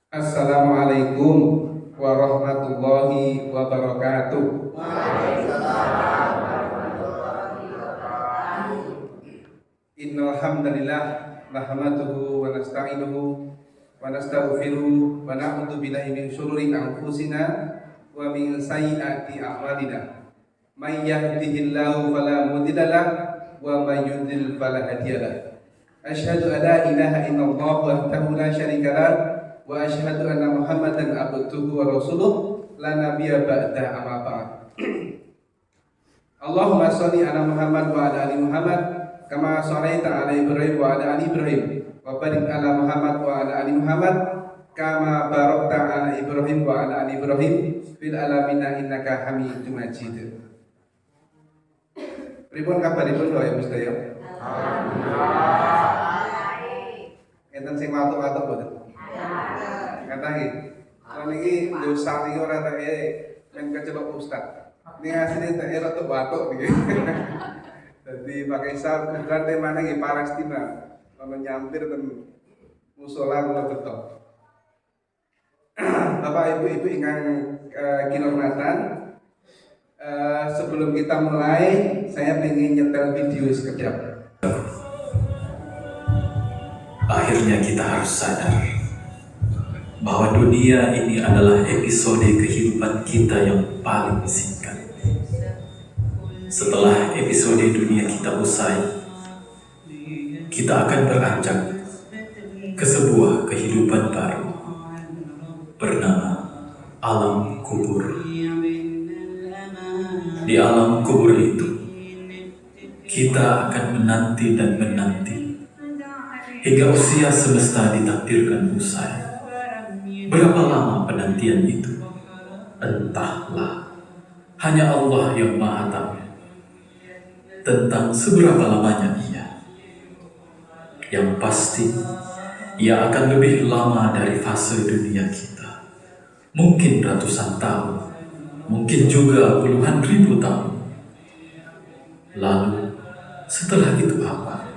Assalamualaikum warahmatullahi wabarakatuh. Innal hamdalillah nahmaduhu wa nasta'inuhu wa nastaghfiruh wa na'udzu billahi min syururi anfusina wa min sayyiati a'malina. May yahdihillahu fala mudhillalah wa may yudhlil fala hadiyalah. Asyhadu an la ilaha illallah wahdahu la syarikalah wa asyhadu anna Muhammadan abduhu wa rasuluh la nabiyya ba'da amma ba'd. Allahumma shalli ala Muhammad wa ala ali Muhammad kama shallaita ala Ibrahim wa ala ali Ibrahim wa barik ala Muhammad wa ala ali Muhammad kama barakta ala Ibrahim wa ala ali Ibrahim fil alamin innaka Hamidum Majid. Pripun kabaripun Bapak Ibu sedaya? Enten sing watuk-watuk mboten? Kata iki. Lan iki dosa iki ora tak men kecelok ustaz. Ini asline tak rada watuk iki. Jadi pakai sal kebetulan temanya di Palestina, kalau nyampir dan musola kula betul. Bapak Ibu ingkang kinurmatan, sebelum kita mulai, saya ingin nyetel video sekedap. Akhirnya kita harus sadar bahwa dunia ini adalah episode kehidupan kita yang paling singkat. Setelah episode dunia kita usai, kita akan beranjak ke sebuah kehidupan baru bernama alam kubur. Di alam kubur itu, kita akan menanti dan menanti hingga usia semesta ditakdirkan usai. Berapa lama penantian itu? Entahlah, hanya Allah yang Maha Tahu tentang seberapa lamanya ia. Yang pasti, ia akan lebih lama dari fase dunia kita. Mungkin ratusan tahun, mungkin juga puluhan ribu tahun. Lalu, setelah itu apa?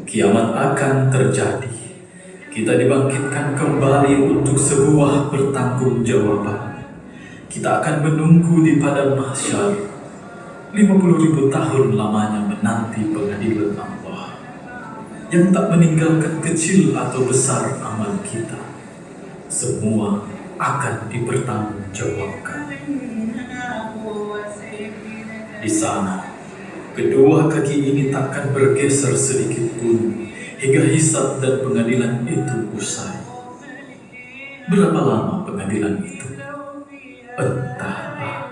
Kiamat akan terjadi. Kita dibangkitkan kembali untuk sebuah pertanggungjawaban. Kita akan menunggu di padang mahsyar. 50.000 tahun lamanya menanti pengadilan Allah yang tak meninggalkan kecil atau besar amal kita. Semua akan dipertanggungjawabkan. Di sana, kedua kaki ini takkan bergeser sedikit pun hingga hisab dan pengadilan itu usai. Berapa lama pengadilan itu? Entahlah.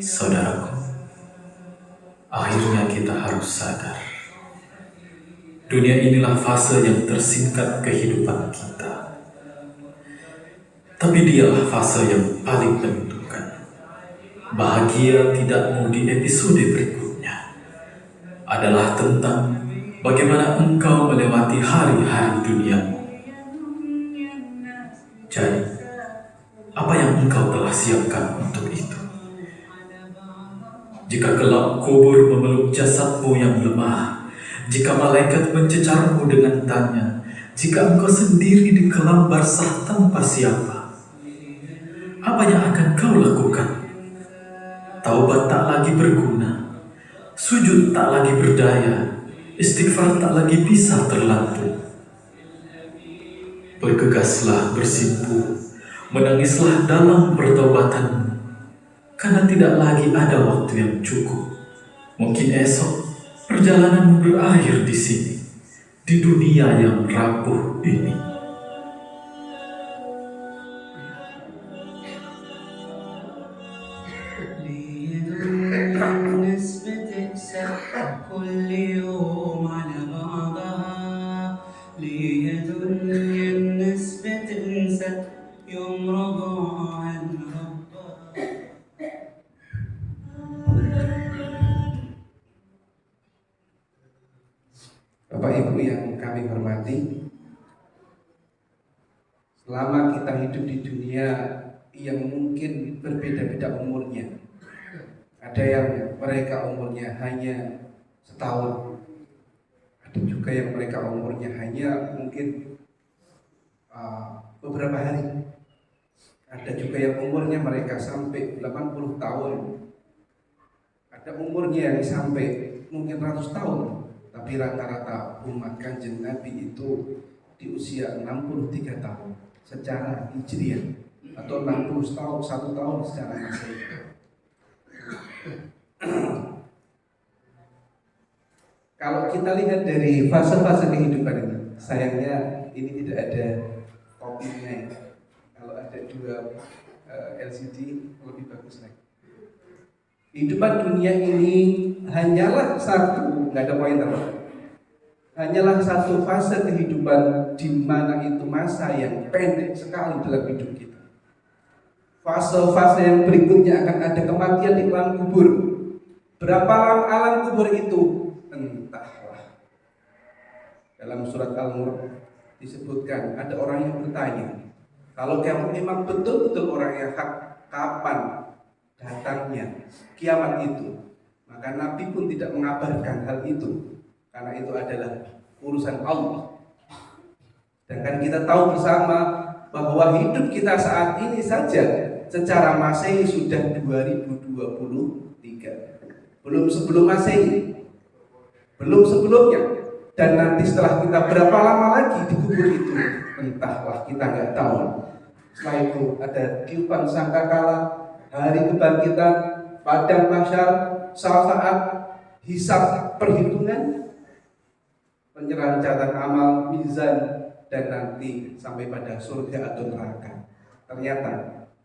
Saudaraku, akhirnya kita harus sadar. Dunia inilah fase yang tersingkat kehidupan kita. Tapi dialah fase yang paling menentukan. Bahagia tidakmu di episode berikutnya adalah tentang bagaimana engkau melewati hari-hari duniamu. Jadi, apa yang engkau telah siapkan untuk itu? Jika gelap kubur memeluk jasadmu yang lemah, jika malaikat mencecarmu dengan tanya, jika engkau sendiri di kelam barzah tanpa siapa, apa yang akan kau lakukan? Taubat tak lagi berguna, sujud tak lagi berdaya, istighfar tak lagi bisa terlampung. Bergegaslah bersimpu, menangislah dalam pertaubatanmu, karena tidak lagi ada waktu yang cukup. Mungkin esok perjalananmu berakhir di sini, di dunia yang rapuh ini. Bapak Ibu yang kami hormati, selama kita hidup di dunia yang mungkin berbeda-beda umurnya, ada yang mereka umurnya hanya setahun, Ada juga yang mereka umurnya hanya mungkin beberapa hari. Ada juga yang umurnya mereka sampai 80 tahun. Ada umurnya yang sampai mungkin ratus tahun. Tapi rata-rata umat Kanjeng Nabi itu di usia 63 tahun secara hijriah, atau 60 tahun, 1 tahun secara masehi. Kalau kita lihat dari fase-fase kehidupan ini, sayangnya ini tidak ada kopinya ya. Kalau ada dua LCD lebih bagus lagi. Kehidupan dunia ini hanyalah satu, nggak ada pointer. Hanyalah satu fase kehidupan di mana itu masa yang pendek sekali dalam hidup kita. Fase-fase yang berikutnya akan ada kematian di alam kubur. Berapa lama alam kubur itu? Entahlah. Dalam surat Al-Mulk disebutkan ada orang yang bertanya, kalau kamu memang betul-betul orang yang hak, kapan datangnya kiamat itu? Maka Nabi pun tidak mengabarkan hal itu, karena itu adalah urusan Allah. Sedangkan kita tahu bersama bahwa hidup kita saat ini saja secara Masehi sudah 2023. Belum sebelum Masehi, belum sebelumnya. Dan nanti setelah kita berapa lama lagi di kubur itu, entahlah, kita nggak tahu. Setelah itu ada tiupan sangkakala, hari kebangkitan, padang mahsyar, saat hisab perhitungan, penyerahan catatan amal, mizan, dan nanti sampai pada surga atau neraka. Ternyata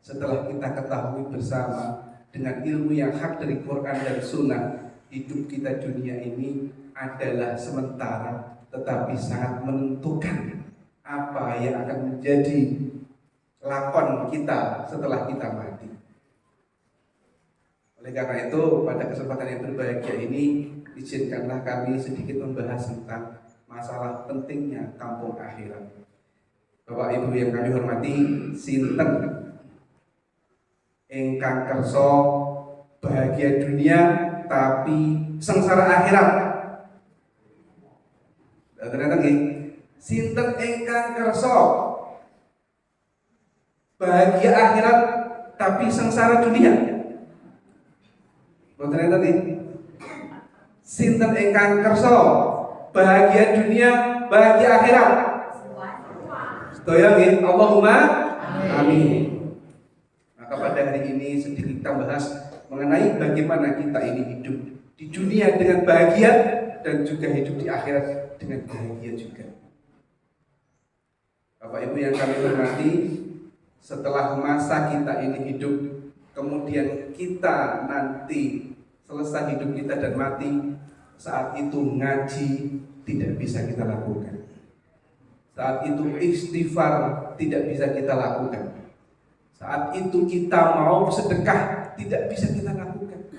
setelah kita ketahui bersama dengan ilmu yang hak dari Quran dan Sunnah, hidup kita dunia ini adalah sementara, tetapi sangat menentukan apa yang akan menjadi lakon kita setelah kita mati. Oleh karena itu, pada kesempatan yang berbahagia ini, izinkanlah kami sedikit membahas tentang masalah pentingnya kampung akhirat. Bapak Ibu yang kami hormati, sinten ingkang kersa bahagia dunia tapi sengsara akhirat? Ternyata nggih, sinten ingkang kersa bahagia akhirat tapi sengsara dunia? Ternyata nggih, sinten ingkang kersa bahagia dunia, bahagia akhirat? Sedaya nggih, Allahumma amin. Maka pada hari ini sedikit kita bahas mengenai bagaimana kita ini hidup di dunia dengan bahagia dan juga hidup di akhirat dengan bahagia juga. Bapak Ibu yang kami hormati, setelah masa kita ini hidup, kemudian kita nanti selesai hidup kita dan mati, saat itu ngaji tidak bisa kita lakukan. Saat itu istighfar tidak bisa kita lakukan. Saat itu kita mau sedekah tidak bisa kita lakukan.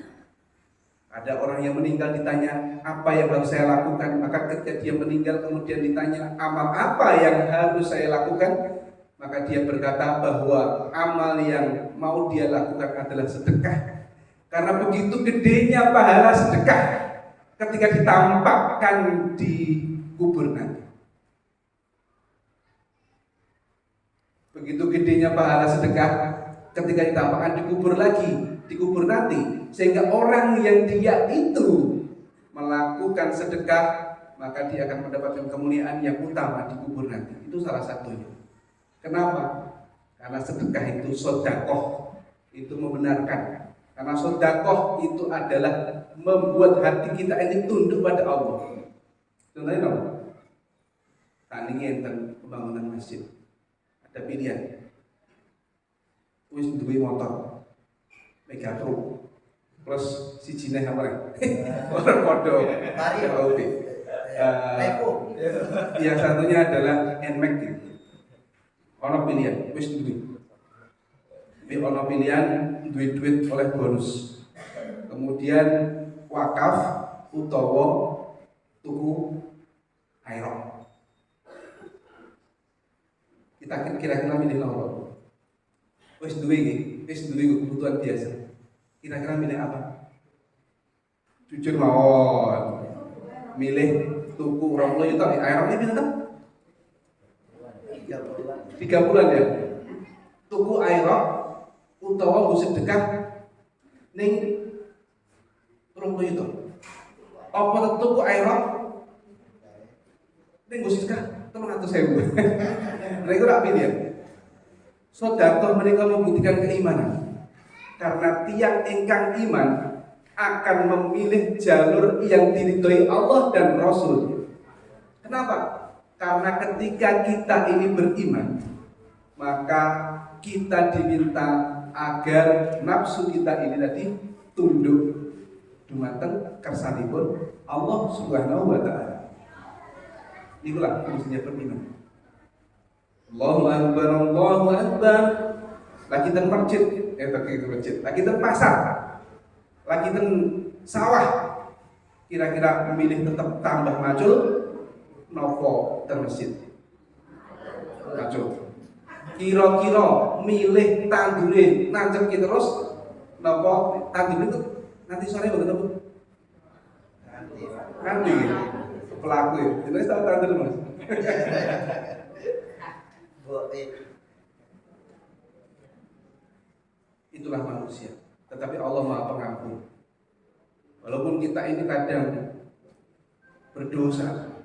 Ada orang yang meninggal ditanya, apa yang harus saya lakukan? Maka ketika dia meninggal kemudian ditanya, amal apa yang harus saya lakukan? Maka dia berkata bahwa amal yang mau dia lakukan adalah sedekah. Karena begitu gedenya pahala sedekah ketika ditampakkan di kubur nanti. Begitu gedenya pahala sedekah ketika ditampakkan di kubur lagi, di kubur nanti, sehingga orang yang dia itu melakukan sedekah, maka dia akan mendapatkan kemuliaan yang utama di kubur nanti. Itu salah satunya. Kenapa? Karena sedekah itu sodakoh, itu membenarkan. Karena sodakoh itu adalah membuat hati kita ini tunduk pada Allah. Contohnya apa? Tanding enten pembangunan masjid. Ada pilihan. Wis duwe motor, mega truk, plus siji neh apa? Orang podo. Oke. Yang satunya adalah NMAX. Ono pilihan, wis duwe. Ono pilihan duit oleh bonus. Kemudian wakaf utawa tuku aero. Kita kira-kira milih apa? Wis duwe kebutuhan biasa. Kira-kira milih apa? Jujur mawon. Milih tuku 20 juta airnya pinten? 3 bulan ya. Tuku airok utawa nggo sedekah ning 20 juta. Apa tuku airok ning nggo sedekah 300.000. Mereka rak pilih. Sedekah mereka membuktikan keimanan. Karena tiang ingkang iman akan memilih jalur yang diridhoi Allah dan Rasul. Kenapa? Karena ketika kita ini beriman, maka kita diminta agar nafsu kita ini tadi tunduk dumateng kersanipun Allah Subhanahu wa taala. Itulah fungsinya beriman. Allahu akbar, Allahu akbar. Lagi ten masjid, lagi ten pasar, lagi ten sawah. Kira-kira memilih tetap tambah maju nopo ten masjid. Maju. Kira-kira milih tandure nancep terus nopo tandure itu nanti sore begitu Bu? Nanti pelaku ya. Jadi tahu tandur Mas. Itulah manusia. Tetapi Allah Maha Pengampun. Walaupun kita ini kadang berdosa,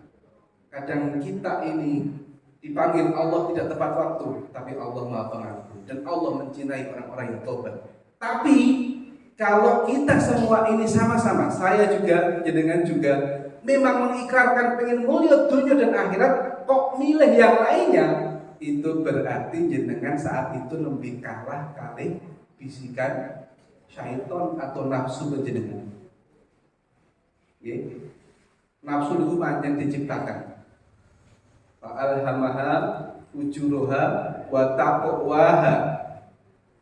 kadang kita ini dipanggil Allah tidak tepat waktu, tapi Allah Maha Pengampun dan Allah mencintai orang-orang yang tobat. Tapi kalau kita semua ini sama-sama, saya juga, jenengan juga, memang mengikrarkan pengen mulia dunia dan akhirat, kok milih yang lainnya, itu berarti jenengan saat itu lebih kalah kali bisikan syaitan atau nafsu jenengan. Ya. Nafsu itu panjang diciptakan. Fa'alhamaha fujuruha wa taqwaha.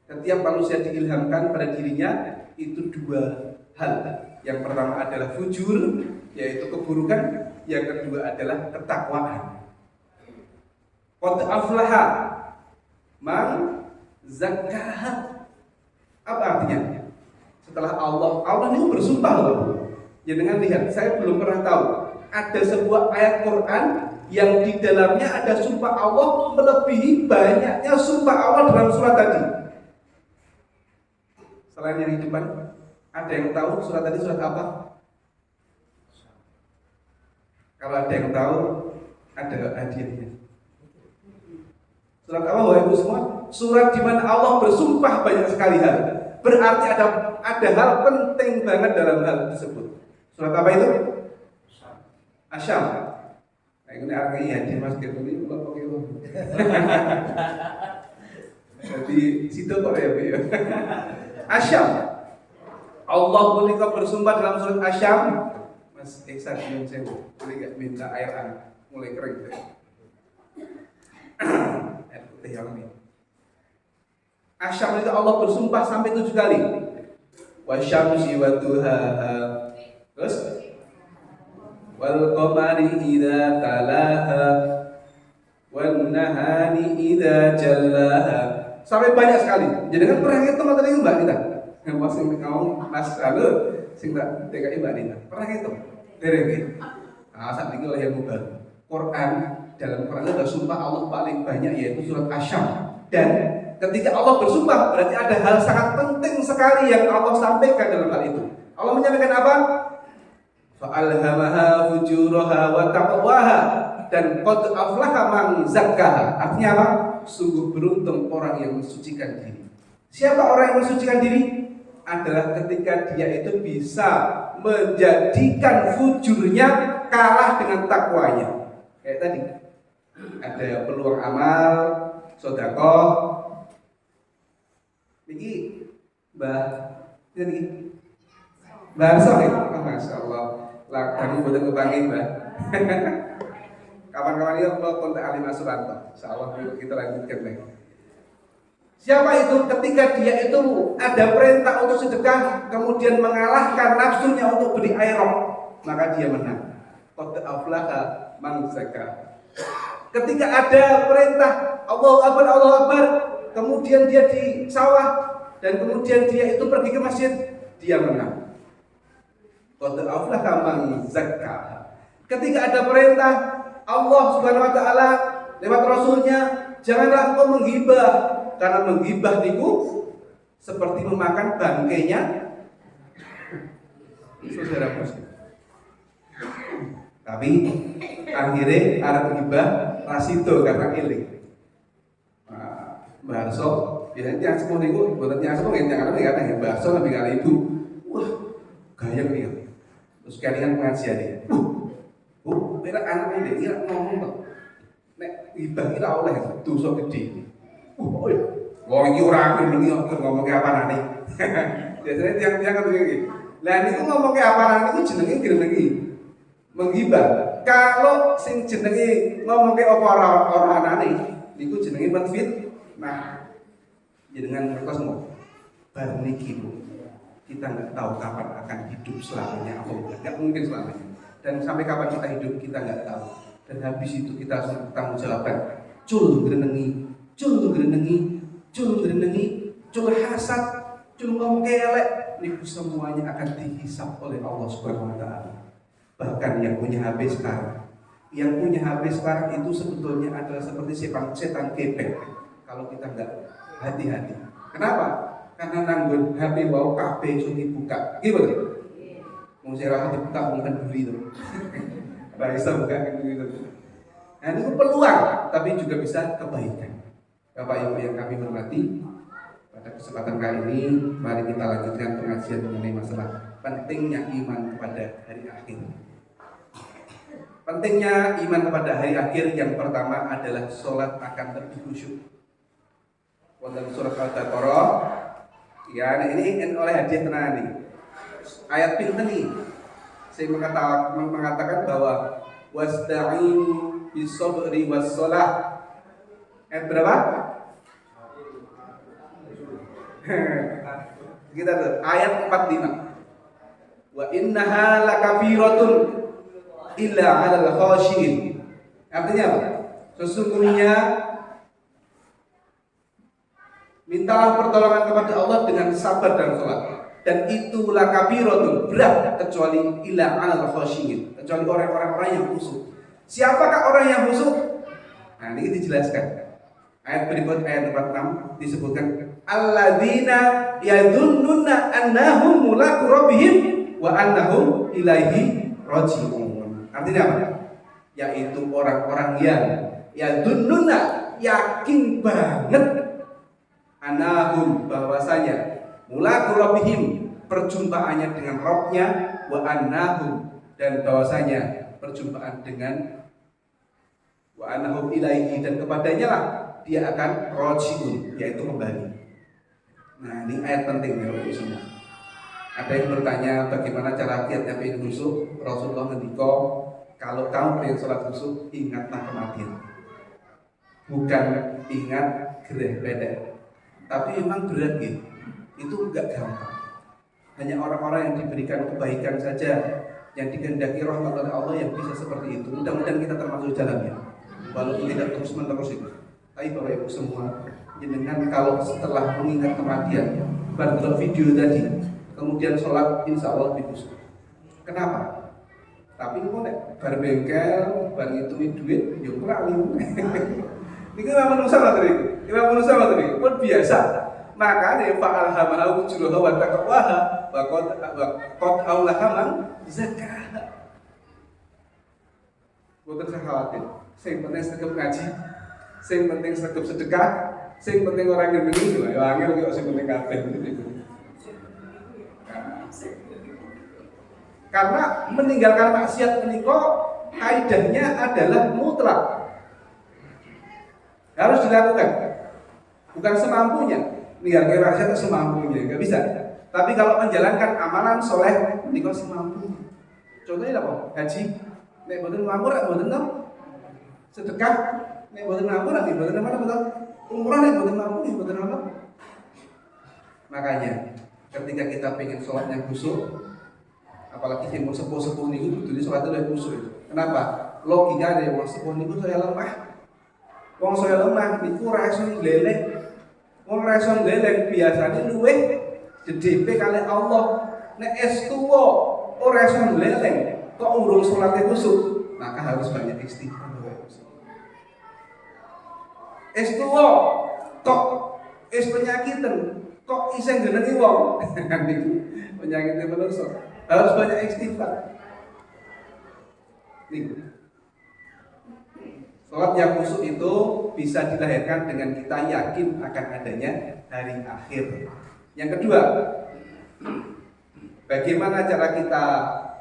Setiap manusia diilhamkan pada dirinya itu dua hal. Yang pertama adalah fujur, yaitu keburukan. Yang kedua adalah ketakwaan. Qad aflaha man zakkaha. Apa artinya? Setelah Allah ini bersumpah loh. Jangan lihat, saya belum pernah tahu ada sebuah ayat Quran yang di dalamnya ada sumpah Allah melebihi banyaknya sumpah Allah dalam surat tadi. Selain yang di depan, ada yang tahu surat tadi surat apa? Kalau ada yang tahu, ada hadiahnya. Surat apa Bapak Ibu semua? Surat di mana Allah bersumpah banyak sekali hal. Berarti ada hal penting banget dalam hal tersebut. Surat apa itu? Asyam. Nah, ini artinya hadiah Mas Kevin ini Bapak Ibu. Jadi situ kok ya Bu. Asyam. Allah menika bersumpah dalam surat Asyam. Mas Iksan yang saya boleh enggak minta air hangat mulai kering. Air putih yang ini. Asyam itu Allah bersumpah sampai 7 kali. Wasyamsi wa duhaha. Terus wal qamari idza talaha wan nahari idza jallaha. Sampai banyak sekali. Jadi kan pernah ngitung atau ini Mbak Dita? Yang masih ngomong Mas Lalu sing tak TKI Mbak Dita. Pernah ngitung? Dereng iki. Ah saat ini yang mubah. Quran dalam Quran ada sumpah Allah paling banyak yaitu surat Asyam. Dan ketika Allah bersumpah berarti ada hal sangat penting sekali yang Allah sampaikan dalam hal itu. Allah menyampaikan apa? Fa'alhamaha fujuraha wa taqwaha dan qad aflaha man zakkaha. Artinya apa? Sungguh beruntung orang yang mensucikan diri. Siapa orang yang mensucikan diri? Adalah ketika dia itu bisa menjadikan fujurnya kalah dengan takwanya. Kayak tadi ada peluang amal, sedekah. Niki Mbah ini Mbah Arso ya? Oh, Masya Allah. Lah kami boleh kebanggin Mbah. Kapan-kapan ini mau kontak Ali Masuranto. Insyaallah kita lanjutkan lagi. Siapa itu ketika dia itu ada perintah untuk sedekah kemudian mengalahkan nafsunya untuk beli airok, maka dia menang. Qad aflaha man zakkaha. Ketika ada perintah Allahu Akbar, kemudian dia di sawah dan kemudian dia itu pergi ke masjid, dia menang. Qad aflaha man zakkaha. Ketika ada perintah Allah Subhanahu wa taala lewat rasulnya, janganlah engkau menggibah, karena menggibah itu seperti memakan bangkainya saudara muslim. Tapi akhirnya arep gibah rasido karena iling. Mbah Arso, biasanya tiang sepuh niku, buatan tiang sepuh yang tiang anak kan Mbah Arso lebih kali ibu. Wah, gayeng nih. Terus kalian pengajian nih. Berak anak ini dia ngomong kok. Nek gibah iki ora oleh dosa gede. Wong iki ora ngerti ngomongke apa nane. Biasanya tiang-tiang ngono iki. Lah niku ngomongke apa nane iku jenenge grenengi. Menggibah. Kalau sing jenenge ngomongke apa ora anane niku jenenge menfit. Nah, jenengan ngertos mau bar niki kita nggak tahu kapan akan hidup selamanya apa enggak mungkin selamanya. Dan sampai kapan kita hidup kita nggak tahu. Dan habis itu kita harus bertanggung jawabkan. Cul grenengi, cul grenengi, cul grenengi, cul hasad, cul ngomong elek, niku semuanya akan dihisap oleh Allah Subhanahu wa taala. Bahkan yang punya HP sekarang, yang punya HP sekarang itu sebetulnya adalah seperti setan kepek. Kalau kita nggak hati-hati. Kenapa? Karena nanggun HP wau kabeh iso dibuka. Gimana? Mau saya rapat dibuka bukan dulu itu. Bisa buka gitu. Nah itu peluang, tapi juga bisa kebaikan. Bapak Ibu yang kami hormati, pada kesempatan kali ini mari kita lanjutkan pengajian mengenai masalah pentingnya iman kepada hari akhir. Pentingnya iman kepada hari akhir yang pertama adalah sholat akan lebih khusyuk. Wonten surat Al-Baqarah, ya ini oleh hadiah tenan nih. Ayat pinten nih? Saya mengatakan bahwa wasta'inu bis-sabri was-shalah. Ayat berapa? Kita tuh ayat 45. Wa innaha lakabiratun illa 'alal khashiyin. Artinya apa? Sesungguhnya mintalah pertolongan kepada Allah dengan sabar dan sholat. Dan itulah kabiratun, berat kecuali illa 'alal khashiyin, kecuali orang-orang yang khusyuk. Siapakah orang yang khusyuk? Nah, ini dijelaskan. Ayat berikut ayat 46 disebutkan alladzina yadhunnuna annahum mulaqu rabbihim wa annahum ilaihi raji'un. Artinya apa? Yaitu orang-orang yang yadhunnuna, yakin banget, annahum, bahwasanya mulaqu rabbihim, perjumpaannya dengan Rabbnya, wa annahum, dan bahwasanya perjumpaan dengan wa annahum ilaihi, dan kepadanya lah dia akan raji'un, yaitu kembali. Nah ini ayat penting ya Bapak semua. Ada yang bertanya bagaimana cara kiatnya pengen khusyuk. Rasulullah ngendika, kalau kamu pengen sholat khusyuk, ingatlah kematian, bukan ingat gereh bedek. Tapi memang berat gitu. Itu enggak gampang. Hanya orang-orang yang diberikan kebaikan saja, yang dikehendaki rahmat oleh Allah yang bisa seperti itu. Mudah-mudahan kita termasuk dalamnya, walaupun tidak terus-menerus itu. Tapi Bapak Ibu semua, jenengan kalau setelah mengingat kematian, baru video tadi, kemudian sholat, insya Allah lebih khusyuk. Kenapa? Tapi kok nek bar bengkel, bar ngitumi duit, yo kurang. Ini kan manusia materi, ini manusia materi, pun biasa. Makanya fa'alhamahu fujuraha wa taqwaha wa qad aulaha man zakah. Boten usah khawatir. Sing penting sregep ngaji, sing penting sregep sedekah, sing penting orang ngenengi yo angel kok sing penting kabeh. Karena meninggalkan maksiat menika kaidahnya adalah mutlak. Harus dilakukan. Bukan semampunya. Meninggalkan maksiat semampunya, enggak bisa. Tapi kalau menjalankan amalan soleh menika semampunya. Contohnya apa? Haji. Nek mboten mampu rak mboten to. Sedekah nek mboten mampu rak mboten apa to. Umrah nek mboten mampu mboten apa. Makanya ketika kita pengen sholat yang khusyuk, apalagi yang sepuh-sepuh niku kudu sholatnya yang khusyuk. Kenapa? Logika dari wong sepuh niku saya lemah. Wong saya lemah niku ora iso ngleleh. Wong ora iso ngleleh biasane luwih DDP kali Allah. Nek es tuwa ora iso ngleleh kok urung sholatnya khusyuk. maka harus banyak istighfar. Es tuwa kok es penyakitan kok iseng genengi wong. Penyakitnya manusia harus banyak istighfar. Nih. Sholat yang khusyuk itu bisa dilahirkan dengan kita yakin akan adanya hari akhir. Yang kedua, bagaimana cara kita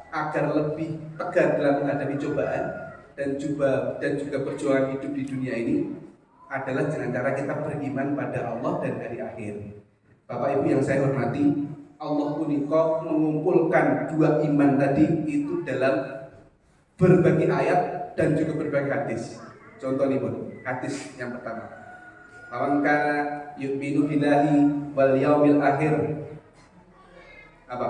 agar lebih tegar dalam menghadapi cobaan dan juga perjuangan hidup di dunia ini adalah dengan cara kita beriman pada Allah dan hari akhir. Bapak Ibu yang saya hormati, Allah punika mengumpulkan dua iman tadi itu dalam berbagai ayat dan juga berbagai hadis. Contoh nih Bun, hadis yang pertama. Man kana yu'minu billahi wal yaumil akhir. Apa?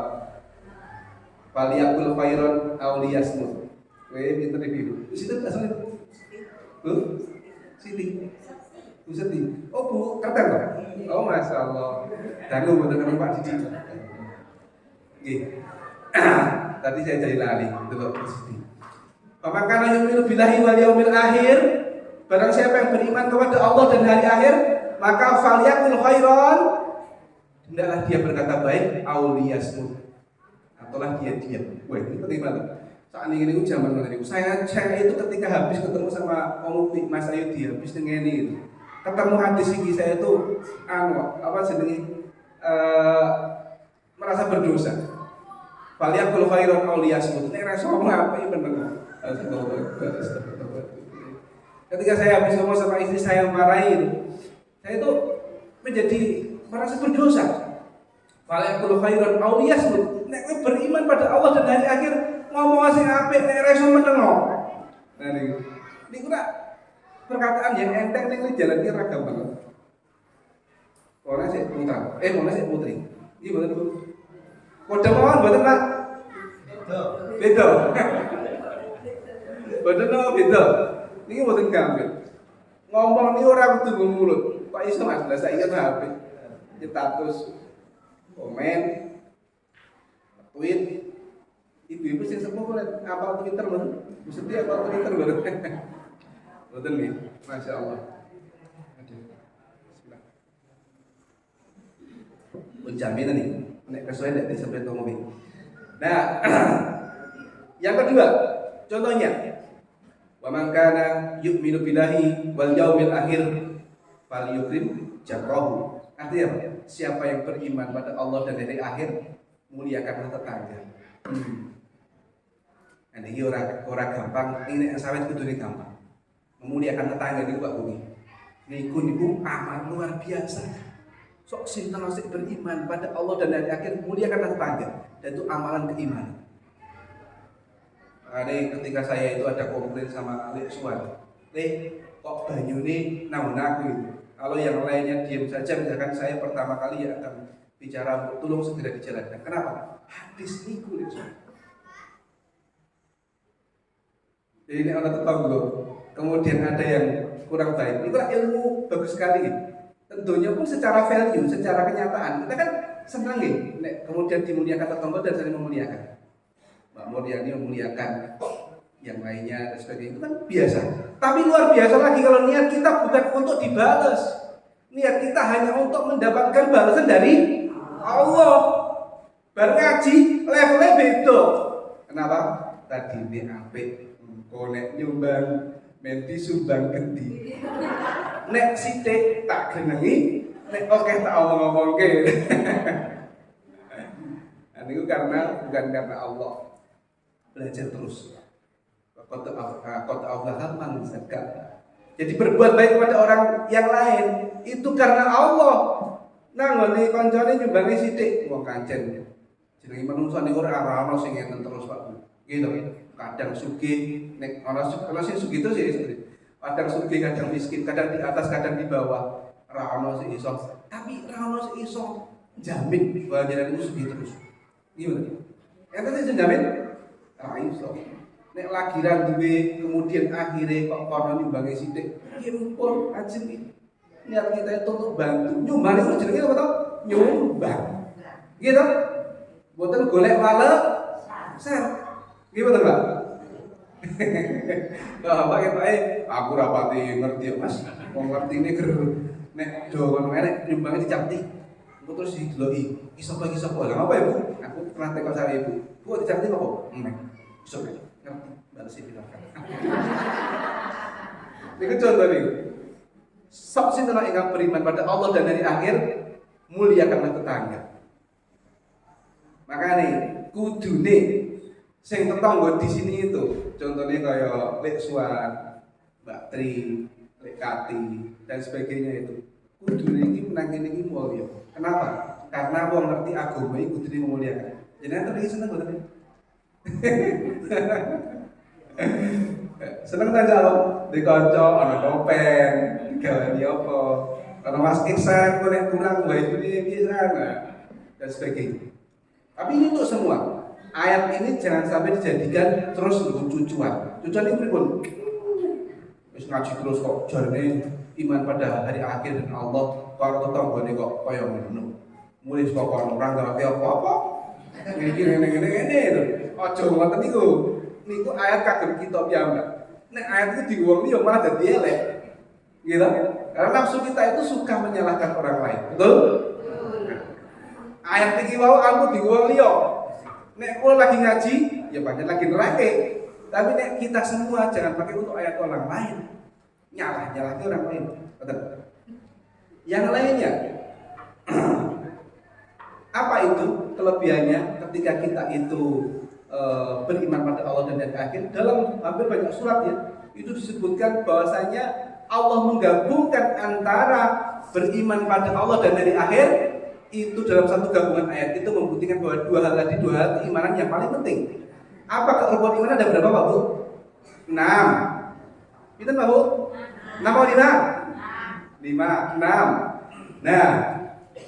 Falyakul khairan aw liyasmut. Pinter ibu. Situ asalnya. Bu? Siti. Bu Siti. Oh Bu, kata Pak. Oh Masya Allah. Dangu betul Pak Didi. Nggih. Tadi saya jadi lali, itu Bu Siti. Man kana yu'minu billahi wal yaumil akhir. Barang siapa yang beriman kepada Allah dan hari akhir, maka falyakul khairan, hendaklah dia berkata baik, auliyasmut, ataulah dia diam. Wah, ini penting banget. Saat ini zaman ini, saya itu ketika habis ketemu sama Om Upi, Mas Ayudi, habis dengan ini, ketemu hadis ini saya itu, merasa berdosa. Falyakul khairan auliyasmut. Ini rasa ngomong apa ini benar? Ketika saya habis ngomong sama istri saya marahin, saya itu menjadi merasa berdosa. Falyakul khairan aw liyasmut. Nek beriman pada Allah dan hari akhir ngomong sing apik nek ra iso menengo. Nah niku perkataan yang enteng ning jalan ki ra gampang. Ora sik putra. Ora sik putri. Iki mboten Bu. Padha mawon mboten Pak? Beda. Beda. Beda. Ini mboten gampang. Ngomong ini orang kudu mulut. Kok iso Mas? Lah saiki kan HP. Status komen tweet ibu-ibu sing sepuh kok apal Twitter mboten? Mesti apal Twitter mboten. Mboten nggih. Masya Allah. Bismillah. Menjamin nih, nek kesuwen nek disebut ngomong. Nah, yang kedua, contohnya wa man kana yu'minu billahi wal yaumil akhir falyukrim jabrahu. Artinya apa? Siapa yang beriman pada Allah dan hari akhir, muliakanlah tetangga. Nah, ini orang gampang, ini sawit kudune gampang. Memuliakan tetangga niku Pak Bumi. Niku amal luar biasa. Sok sinten sing beriman pada Allah dan hari akhir, muliakanlah tetangga. Dan itu amalan keimanan. Ada ketika saya itu ada komplain sama Lek Suwan, kok banyune namun aku itu. Kalau yang lainnya diam saja, misalkan saya pertama kali ya akan bicara tolong segera dijalankan. Kenapa? Hadis niku Lek Suwan. Jadi ini orang tetangga. Kemudian ada yang kurang baik. Itu ilmu bagus sekali. Tentunya pun secara value, secara kenyataan kita kan senang nih. Kemudian dimuliakan tetangga dan saling memuliakan. Mbak Muriani memuliakan yang lainnya dan sebagainya, itu kan biasa. Tapi luar biasa lagi kalau niat kita bukan untuk dibalas. Niat kita hanya untuk mendapatkan balasan dari Allah. Baru ngaji levelnya beda. Kenapa? Tadi ini apik, konek nyumbang, menti sumbang gede. Nek sithik tak genengi, nek oke tak omong-omongke. Nah, itu bukan karena Allah. Belajar terus. Kota Allah man zakat. Jadi berbuat baik kepada orang yang lain itu karena Allah. Nah, ngene kancane nyumbangi sithik wong kancen. Jenenge manungsa niku ora ana sing ngenten terus Pak. Gitu. Kadang sugih, nek ana sing sugih terus ya. Kadang sugih, kadang miskin, kadang di atas, kadang di bawah. Ora ana sing iso. Tapi ora ana sing iso jamin bahwa jenengan itu sugih terus. Gimana? Enten sing jamin? Ora iso. Nek lagiran duwe kemudian akhirnya kok kono nyumbangi sithik. Ya ampun, ajeng iki. Niat kita itu untuk bantu. Nyumbang itu jenenge apa to? Nyumbang. Gitu. Mboten golek wale ser. Nggih mboten, Pak? Lah pakai aku rapati ngerti ya Mas. Wong ngerti ini ger nek do ngono enek nyumbange dicapti. Engko terus dideloki. Iki sapa iki sapa? Lah apa ya Bu? Aku pernah tekok sama Ibu. Bu dicapti apa? Nek. Iso ngerti. Balas silakan. Niku contoh nih. Sok sinten ingkang beriman pada Allah dan hari akhir, muliakanlah tetangga. Makanya kudune sing tetangga di sini itu, contohnya kayak Lek Suan, Mbak Tri, Lek Kati dan sebagainya itu. Kudune iki menang ini mulya. Kenapa? Karena wong ngerti agama iki kudune memuliakan. Jenengan iki seneng boten? Seneng ta jalo di kanca ana topeng, digawani apa? Ana Mas Iksan kok nek kurang wae iki sana dan sebagainya. Tapi ini untuk semua. Ayat ini jangan sampai dijadikan terus untuk cucuan. Cucuan ini pripun? Wis ngaji terus kok jarene iman pada hari akhir dan Allah karo tetanggane kok kaya ngono. Mulai saka orang gak apa-apa. Ngene lho. Aja ngoten niku. Niku ayat kagem kita piyambak. Nek ayat itu diwong liya malah dadi elek. Gitu? Karena nafsu kita itu suka menyalahkan orang lain. Betul? Ayat iki wau aku diwong liya. Nek kula lagi ngaji, ya pancen lagi nerake. Tapi nek kita semua jangan pakai untuk ayat orang lain. Nyalah-nyalahke orang lain. Betul? Yang lainnya apa itu kelebihannya ketika kita itu beriman pada Allah dan hari akhir? Dalam hampir banyak surat ya, itu disebutkan bahwasanya Allah menggabungkan antara beriman pada Allah dan hari akhir itu dalam satu gabungan ayat itu membuktikan bahwa dua hal keimanan yang paling penting. Apa rukun iman ada berapa Pak Bu? 6. Itu Pak Bu? 6 atau 5? 5, 6. Nah,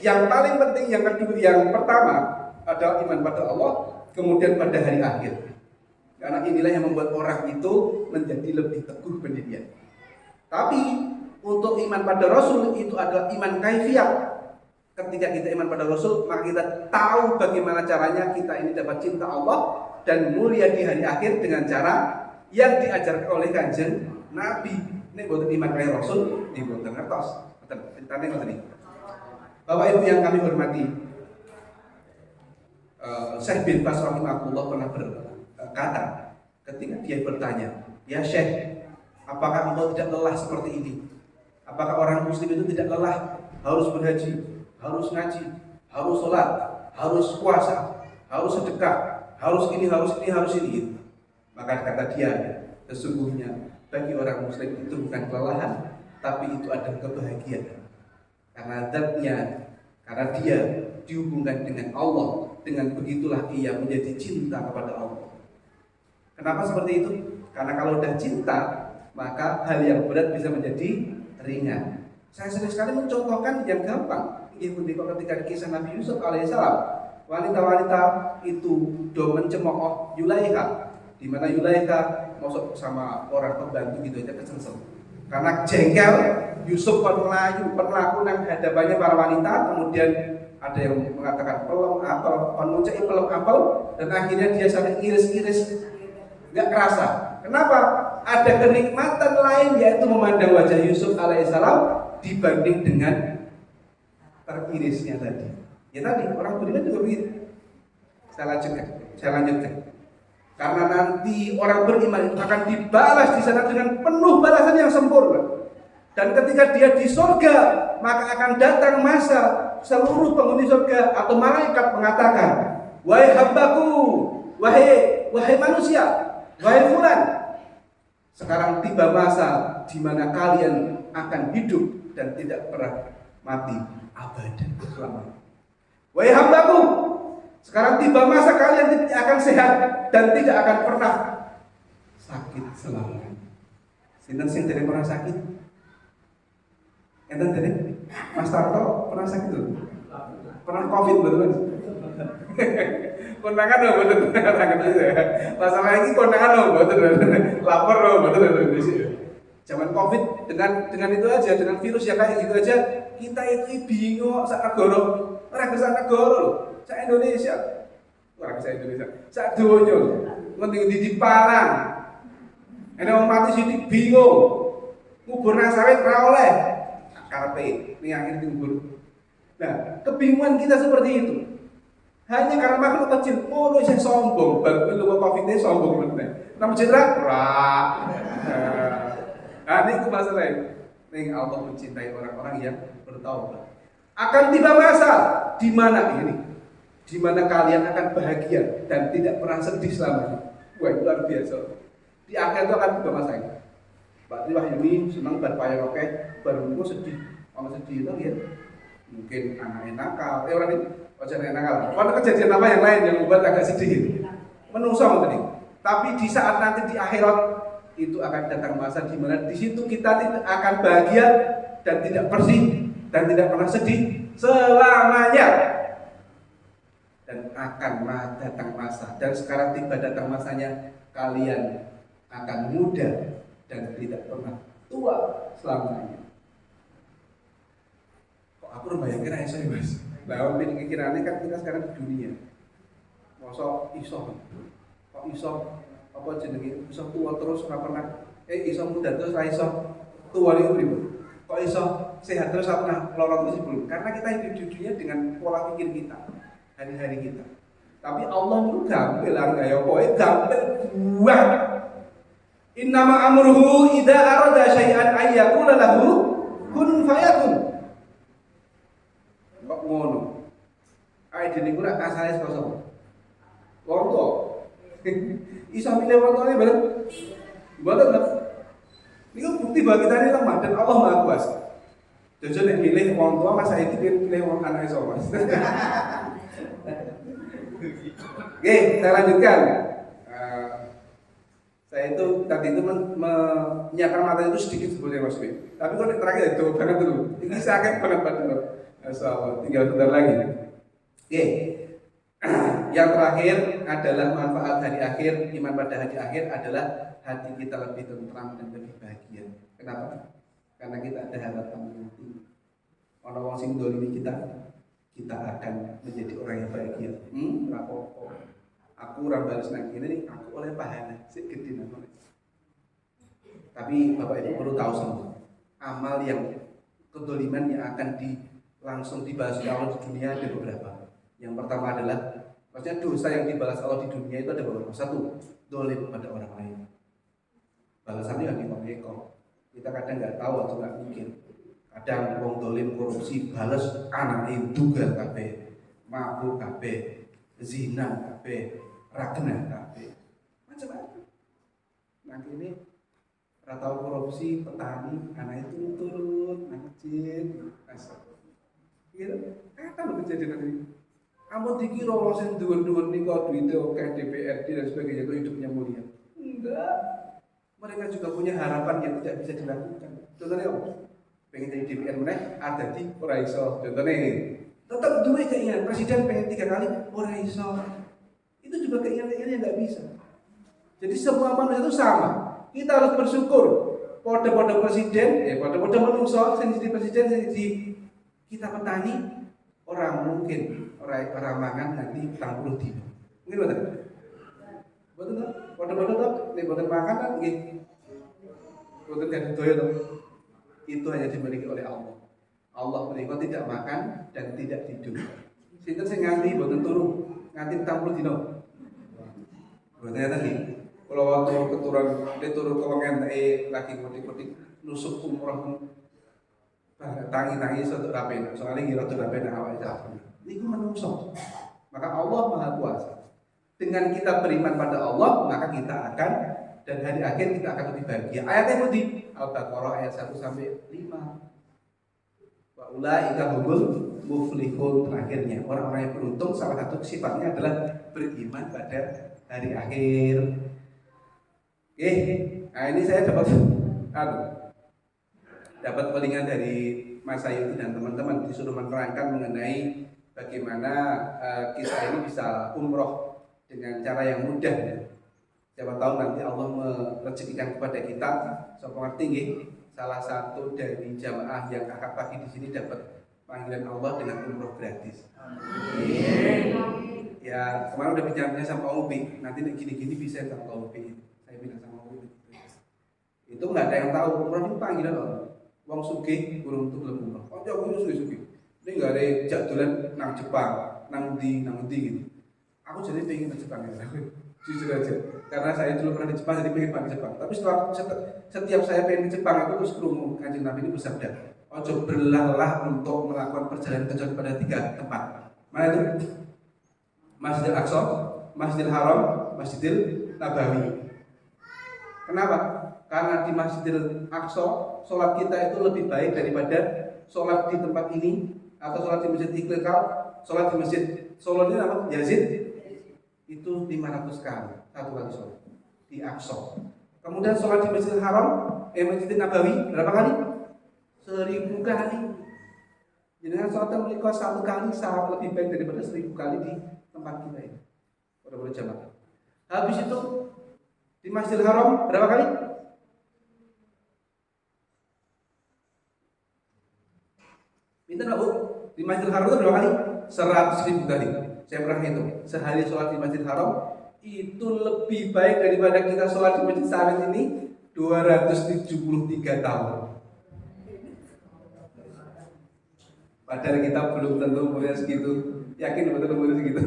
yang paling penting yang kedua, yang pertama adalah iman pada Allah, kemudian pada hari akhir. Karena inilah yang membuat orang itu menjadi lebih teguh pendirian. Tapi untuk iman pada Rasul itu adalah iman kaifiyah. Ketika kita iman pada Rasul, maka kita tahu bagaimana caranya kita ini dapat cinta Allah dan mulia di hari akhir dengan cara yang diajarkan oleh Kanjeng Nabi. Ini buat iman pada Rasul, ini buat ngertos. Ceritanya ngoten iki. Bapak Ibu yang kami hormati, Syekh bin Baz rahimahullah pernah berkata ketika dia bertanya, "Ya Syekh, apakah engkau tidak lelah seperti ini? Apakah orang muslim itu tidak lelah harus berhaji, harus ngaji, harus sholat, harus puasa, harus sedekah, harus ini, harus ini, harus ini?" Maka kata dia, sesungguhnya bagi orang muslim itu bukan kelelahan, tapi itu adalah kebahagiaan. Karena zatnya, karena dia dihubungkan dengan Allah, dengan begitulah ia menjadi cinta kepada Allah. Kenapa seperti itu? Karena kalau sudah cinta, maka hal yang berat bisa menjadi ringan. Saya sering sekali mencontohkan yang gampang. Ibu ketika kisah Nabi Yusuf alaihissalam, wanita-wanita itu do mencemooh Yulaikha, di mana Yulaikha masuk sama orang pembantu gitu aja kesel. Karena jengkel, Yusuf penlaku nang hadapannya para wanita, kemudian ada yang mengatakan pelem apel, penuncai pelem apel, dan akhirnya dia sampai iris-iris, nggak kerasa. Kenapa? Ada kenikmatan lain yaitu memandang wajah Yusuf alaihissalam dibanding dengan teririsnya tadi. Ya tadi orang beriman juga begitu. Saya lanjutkan. Karena nanti orang beriman itu akan dibalas di sana dengan penuh balasan yang sempurna. Dan ketika dia di surga, maka akan datang masa seluruh penghuni surga atau malaikat mengatakan, "Wahai hambaku, wahai manusia, wahai fulan, sekarang tiba masa di mana kalian akan hidup dan tidak pernah mati abadan selamanya. Wahai hambaku, sekarang tiba masa kalian akan sehat dan tidak akan pernah sakit selamanya." Sinten sing dereng pernah sakit? Enten dereng? Mas Tarto pernah sakit lho? Pernah Covid betul? Kondangan lho betul. Masalah ini kondangan lho betul. Lapor lho betul. Zaman Covid dengan itu aja, dengan virus yang kayak gitu aja, kita itu bingung sak negara. Ora sak negara lho, sak Indonesia. Ora sak Indonesia. Sak donya lho. Ngendi di Palang. Ene wong mati sithik bingung. Ngubur nang sawit ora oleh. Karepe ning akhir ngubur. Nah, kebingungan kita seperti itu. Hanya karena makhluk kecil, ngono sing sombong, baru lu Covid-nya sombong bener. Nama citra, nah, ini masalah ini. Allah mencintai orang-orang yang bertaubat. Akan tiba masa di mana ini, di mana kalian akan bahagia dan tidak pernah sedih selamanya. Wah, luar biasa. Di akhir itu akan tiba masa ini. Pak Wahyuni senang berpayah oke, baru itu sedih, kalau sedih itu ya mungkin anak nakal, orang ini wajar nakal. Kalau kejadian apa yang lain yang membuat agak sedih, menungso tadi. Tapi di saat nanti di akhirat itu akan datang masa di mana di situ kita tidak akan bahagia dan tidak bersih dan tidak pernah sedih selamanya. Dan akan datang masa dan sekarang tiba datang masanya kalian akan muda dan tidak pernah tua selamanya. Kok aku bayangin aja saya mas. Nah, pikirannya kan kita sekarang di dunia. Masa iso, kok iso apa jenenge iso tua terus ora pernah iso muda terus ora iso tua niku pripun? Kok iso sehat terus ora pernah lara terus belum? Karena kita hidup di dunia dengan pola pikir kita, hari-hari kita. Tapi Allah itu gampil lah kaya kowe gampil buah. Innama amruhu idza arada syai'an ay yaqula lahu kun fayakun. Kok ngono? Ae dene ku asale saka sapa? Wong tuwa. Iso milih wong tuane bareng. Mboten lho. Niku bukti bahwa kita ini lemah dan Allah Maha Kuasa. Jojo nek milih wong tua masa iki pilih wong anake sapa? Oke, saya lanjutkan. Saya itu tadi itu menyiapkan materi itu sedikit sebetulnya Mas Win. Tapi kok terakhir itu banget dulu. Ini sakit banget padahal. Masyaallah, tinggal bentar lagi. Oke. Yang terakhir adalah manfaat hari akhir. Iman pada hari akhir adalah hati kita lebih tentram dan lebih bahagia. Kenapa? Karena kita ada harapan nanti. Orang sing dolimi kita akan menjadi orang yang bahagia. Rapopo. Aku ora balas nang kene nih, aku oleh pahala sik gede nang. Tapi Bapak Ibu perlu tahu semua. Amal yang kedoliman yang akan langsung dibalas Allah di dunia ada beberapa. Yang pertama adalah maksudnya dosa yang dibalas Allah di dunia itu ada beberapa. Satu, dolim pada orang lain. Balasannya yang kita kita kadang nggak tahu atau nggak mikir. Kadang wong dolim korupsi balas anake duga kabeh, mabuk kabeh, zina kabeh, ragena kabeh. Macam-macam. Nah ini tahu korupsi petani, anak itu turun, anak kecil, asal. Gitu. Kan kejadian ini. Ampun dikira orang sing dhuwur-dhuwur niku duwite akeh DPRD dan sebagainya itu hidupnya mulia. Enggak. Mereka juga punya harapan yang tidak bisa dilakukan. Contohnya apa? Pengen jadi DPR meneh ada di ora iso. Contohnya ini. Tetap duwe keinginan presiden pengen 3 kali ora iso. Itu juga keinginan yang enggak bisa. Jadi semua manusia itu sama. Kita harus bersyukur. Pada presiden, pada manusia sing jadi presiden sing jadi kita petani orang mungkin orang mangan nanti 40 dino. Mungkin betul. Betul tak? Pada tak nek boten makan kan nggih. Boten kan doyo to. Itu hanya dimiliki oleh Allah. Allah menika tidak makan dan tidak tidur. Sinten sing nganti boten turu, nganti 40 dino. Boten tadi. Kalau waktu keturun turu kewengen lagi kotik-kotik nusuk umroh tangi-tangi satu rapen, soalnya kira tuh rapen awal jatuh. Ini menungso. Maka Allah Maha Kuasa. Dengan kita beriman pada Allah, maka kita akan dan hari akhir kita akan lebih bahagia. Ayatnya itu di Al-Baqarah ayat 1 sampai 5. Wa ulaika humul muflihun, terakhirnya orang-orang yang beruntung. Salah satu sifatnya adalah beriman pada hari akhir. Oke, nah ini saya dapat pelingan dari Mas Sayuti dan teman-teman disuruh menerangkan mengenai bagaimana kita ini bisa umroh dengan cara yang mudah. Siapa tahu nanti Allah merezekikan kepada kita. Sokongan tinggi. Salah satu dari jamaah yang akad pagi di sini dapat panggilan Allah dengan umroh gratis. Ya kemarin udah bicaranya sama Om Ubi. Nanti gini-gini bisa sama Om Ubi. Saya bilang sama Om Ubi. Itu nggak ada yang tahu. Umroh itu panggilan Allah. Wong sugih urung tuh belum umroh. Oh, aku sugih-sugih. Ini nggak ada jadwalan nang Jepang, nang di gitu. Aku jadi pengen ke Jepang ya. Jujur aja. Karena saya dulu pernah di Jepang, jadi pengen banget ke Jepang. Tapi setiap saya pengen ke Jepang itu terus kerumuh Kanjeng Nabi ini bersabda, ojo berlalah untuk melakukan perjalanan kecuali pada 3 tempat. Mana itu? Masjidil Aqsa, Masjidil Haram, Masjidil Nabawi. Kenapa? Karena di Masjidil Aqsa sholat kita itu lebih baik daripada sholat di tempat ini atau sholat di Masjid Istiqlal, sholat di Masjid Solo ini apa? Yazid itu 500 kali satu kali sholat di Aqsa. Kemudian sholat di Masjidil Haram, Masjidil Nabawi berapa kali? 1000 kali. Jadi sholat mereka 1 kali sangat lebih baik daripada 1000 kali di tempat kita ini. Pada jamaah. Habis itu di Masjidil Haram berapa kali? Pinter nggak Bu? Di Masjidil Haram itu berapa kali? 100.000 kali. Saya pernah hitung. Sehari sholat di Masjidil Haram itu lebih baik daripada kita sholat di Masjid Sarit ini 273 tahun. Padahal kita belum tentu umurnya segitu. Yakin betul umurnya segitu?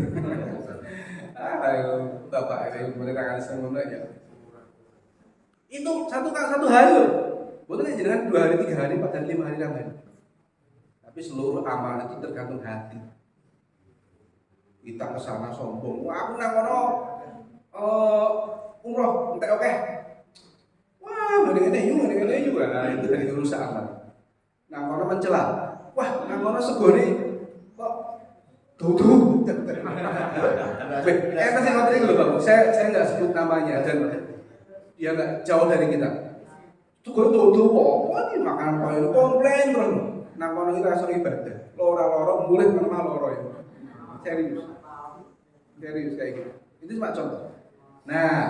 Ayo, Bapak ini umurnya tangan semua ya. Itu satu hari loh. Boleh jangan 2 hari, 3 hari, 4 hari, 5 hari, 6 hari. Tapi seluruh amal itu tergantung hati. Kita kesana sombong. Wah, aku nang kono umroh, entek oke. Wah, ngene yuk. Nah, itu dari urusan amal. Nang kono mencela. Wah, nang kono segone kok tuh. Kasih materi dulu Bang. Saya nggak sebut namanya dan dia nggak jauh dari kita. Tuh wah ini makanan koyo komplain terus. Nang kono kita langsung ibadah. Loro mulai mana loro ya. Serius kayak gitu. Itu cuma contoh. Nah,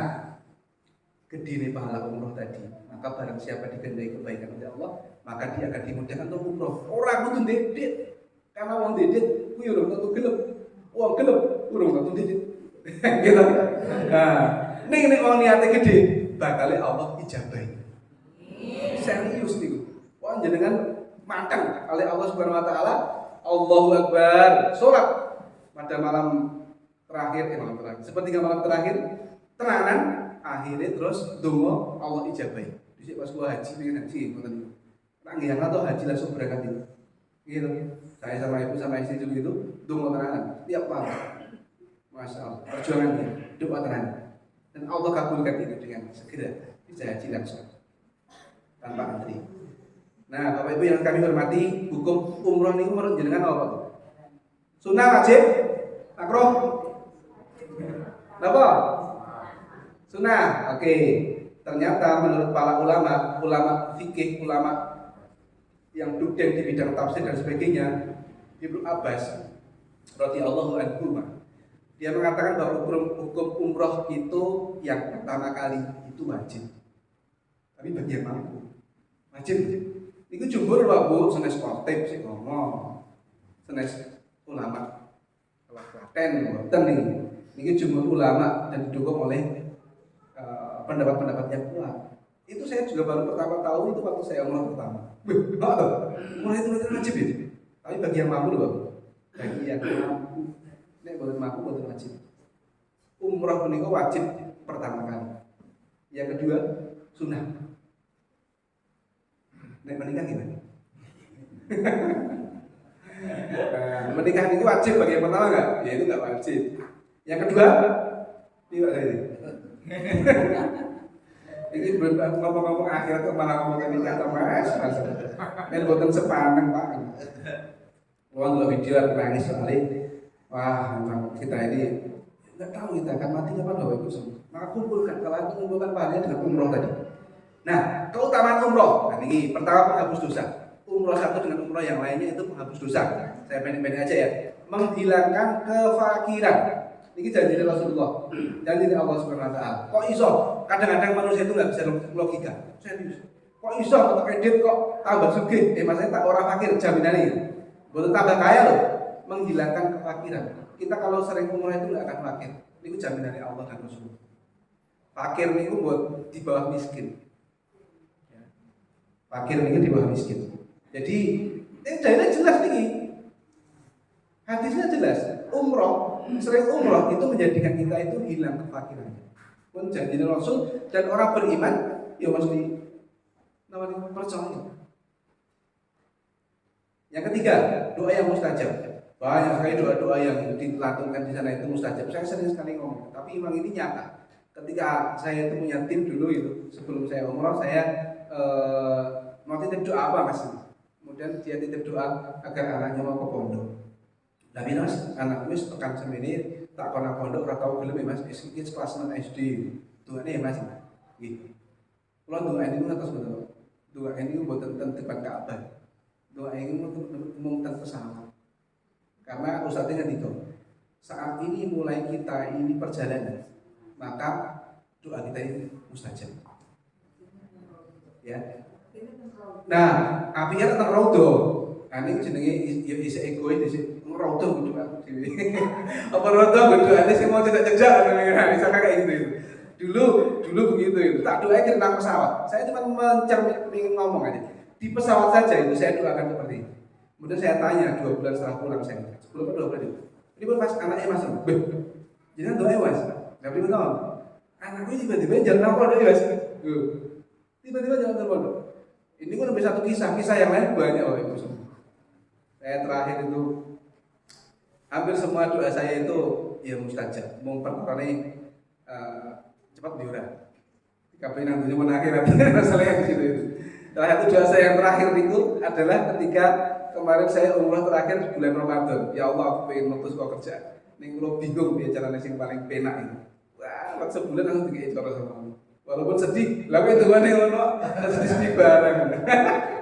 gede pahala umroh tadi. Maka barang siapa digandai kebaikan oleh Allah, maka dia akan dimudahkan untuk umroh. Orang kudu dedet. Karena wong dedet kuwi urung tentu gelem. Wong gelem urung tentu dedet. Gitu. Nah, ning wong niate gede, bakal Allah ijabahi. Serius niku. Wong jenengan matang oleh Allah Subhanahu wa taala, Allahu Akbar, salat pada malam terakhir, sepertiga malam terakhir, tenanan, akhirnya terus dongo Allah ijabahi. Dhisik pas gua pengen haji, ngoten. Nang nggih atau haji langsung berangkat itu. Gitu. Saya sama ibu sama istri dulu itu dongo tenanan tiap malam. Masya Allah, perjuangannya, doa tenanan. Dan Allah kabulkan itu dengan segera bisa haji langsung tanpa antri. Nah, Bapak Ibu yang kami hormati, hukum umroh ini menurut jenengan apa tuh? Sunnah wajib? Makruh? Apa? Sunnah. Oke. Ternyata menurut para ulama fikih, ulama yang duduk di bidang tafsir dan sebagainya, Ibnu Abbas radhiyallahu anhu, dia mengatakan bahwa hukum umroh itu yang pertama kali itu wajib. Tapi bagi yang mampu, wajib. Itu jumhur loh Bu, senes khotib sih ngomong, senes ulama Klaten, boten nih. Ini jumhur ulama dan didukung oleh pendapat-pendapat yang kuat. Itu saya juga baru pertama tahu itu waktu saya umroh pertama. Umroh itu wajib ya. Tapi bagi yang mampu loh, bagi yang mampu, nek boten mampu boten wajib. Umroh menika wajib pertama kali. Yang kedua sunnah. Nek menikah gimana? Menikah itu wajib bagi yang pertama nggak? Ya itu nggak wajib. Yang kedua, tidak tadi. Ini belum ngomong-ngomong akhir kok malah ngomong nikah sama mas. Ini buatan sepaneng Pak. Wah dulu video aku nangis sekali. Wah memang kita ini nggak tahu kita akan mati kapan Bapak Ibu semua. Maka kumpulkan kalau aku kumpulkan pahalanya dengan umroh tadi. Nah, keutamaan umroh. Nah, ini pertama penghapus dosa. Umroh satu dengan umroh yang lainnya itu penghapus dosa. Saya pendek-pendek aja ya. Menghilangkan kefakiran. Ini janji dari Rasulullah. Janji dari Allah Subhanahu wa taala. Kok iso? Kadang-kadang manusia itu nggak bisa logika. Serius. Kok iso kok kredit kok tambah sugih? Maksudnya tak orang fakir jaminannya. Buat tambah kaya loh. Menghilangkan kefakiran. Kita kalau sering umroh itu nggak akan fakir. Ini jaminan dari Allah dan Rasulullah. Fakir itu buat di bawah miskin. fakir ini di bawah miskin. Jadi dalilnya jelas nih. Hadisnya jelas. Sering umroh itu menjadikan kita itu hilang kefakirannya. Pun jadi Rasul dan orang beriman, ya mesti namanya percaya. Yang ketiga, doa yang mustajab. Banyak sekali doa-doa yang dilakukan di sana itu mustajab. Saya sering sekali ngomong, tapi memang ini nyata. Ketika saya itu punya tim dulu itu, sebelum saya umroh, saya mau titip doa apa mas? Kemudian dia titip doa agar anaknya mau ke pondok. Tapi mas, anak wis tekan semene tak pernah pondok, ora tau gelem mas, iki kelas 6 SD. Doane ya mas. Nggih. Kula doa ini ngatos mboten. Doa ini mboten ten depan Ka'bah. Doa ini mung ten pesawat. Karena ustadznya ngendika, saat ini mulai kita ini perjalanan, maka doa kita ini mustajab. Ya. Nah, apinya tentang rodo. Ini jenenge ya isi egois isi rodo kudu aku dhewe. Apa rodo kudu ane sing mau cecak-cecak bisa kayak gitu. Dulu begitu itu. Tak doain tentang pesawat. Saya cuma ingin ngomong aja. Di pesawat saja itu saya doakan seperti ini. Kemudian saya tanya 2 bulan setelah pulang saya. 10 atau 2 bulan itu. Ini pun pas anaknya masuk. Jangan doain mas. Enggak boleh tahu. Anakku tiba-tiba jalan pondok ya mas. Tiba-tiba jalan pondok. Ini kan lebih satu kisah yang lain banyak oleh itu semua. Saya terakhir itu hampir semua doa saya itu ya mustajab. Mau perkara ini cepat diurah. Tapi nantinya menakhir masalah yang di situ itu. Salah satu doa saya yang terakhir itu adalah ketika kemarin saya umroh terakhir bulan Ramadan. Ya Allah, aku pengen mutus kok kerja. Ning kula bingung piye carane sing paling penak itu. Wah, waktu sebulan langsung dikei cara sama Allah. Walaupun sedih, lalu itu mana ngono, sedih bareng.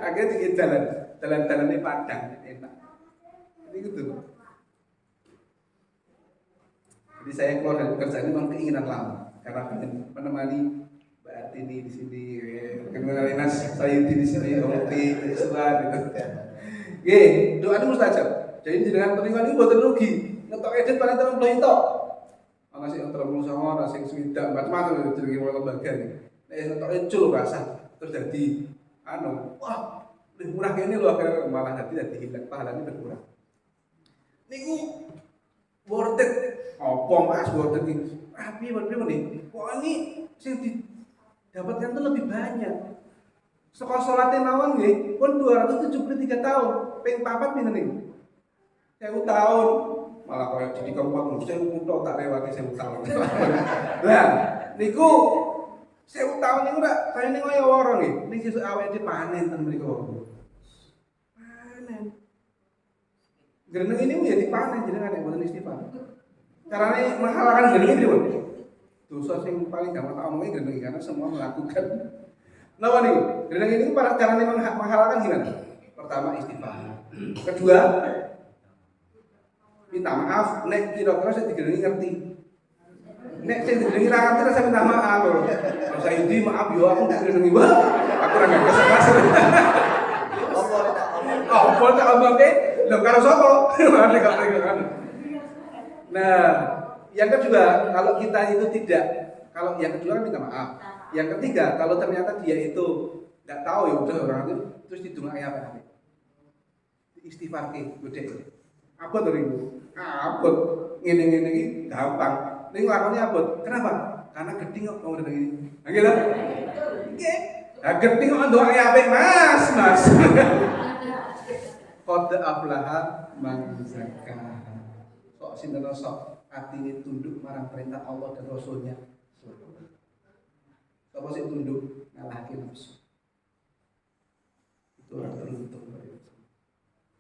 Akhirnya dikei jalan ini padang, enak. Ini gitu. Jadi saya keluar dari pekerjaan ini memang keinginan lama, karena pengen menemani Mbak Artini di sini, mengenali Mas Sayudi di sini, Omti, Iswan, gitu. Oke, doa ini mustajab. Jadi dengan peringatan ini buatan rugi. Ngetok edit paling terang belum itu. Ana sing terus sama, ana sing swidak, macam-macam jenenge lembaga iki. Nek ngetok ecul rasa terus dadi wah, lebih murah kene lho akhirnya malah dadi hilang pahalane berkurang. Niku worth it. Apa Mas worth it iki? Piye nih? Kok ini sing didapatkan tuh lebih banyak. Sekolah salate mawon nggih, pun 273 tahun, ping 4 pinten niku? 1000 tahun. Malah kaya jadi kampung, saya untuk tak lewati 1000 tahun. Lah, niku 1000 tahun niku rak kaya ning kaya orang nggih. Niki sesuk awake dhewe panen ten mriku. Panen. Greneng ini ya dipanen jenengan nek mboten istighfar. Carane menghalakan greneng iki pripun? Dosa sing paling gampang tak omongi greneng karena semua melakukan. Napa niku? Greneng ini para carane menghalakan gimana? Pertama istighfar. Kedua, minta maaf, nek kira-kira saya digelengi ngerti. Nek saya digelengi ra ngerti saya minta maaf lho. Kalau saya ini maaf yo aku digelengi wah, aku ora ngerti. Apa tak omongke? Lho karo sapa? Nah, yang kedua, kalau kita itu kalau yang kedua kan minta maaf. Yang ketiga, kalau ternyata dia itu enggak tahu ya udah orang itu terus didongake apa? Istighfar ki, gede. Apa to niku? Abot ngene-ngene iki gampang. Ning lakone abot. Kenapa? Karena gedhi kok ngomong ngene. Nggih lho. Nggih. Lah gedhi kok ndoake apik, Mas. Qad aflaha man zakkaha. Sok sinten sok atine tunduk marang perintah Allah dan Rasulnya. Sapa sing tunduk ngalahke nafsu. Itu orang teruntuk.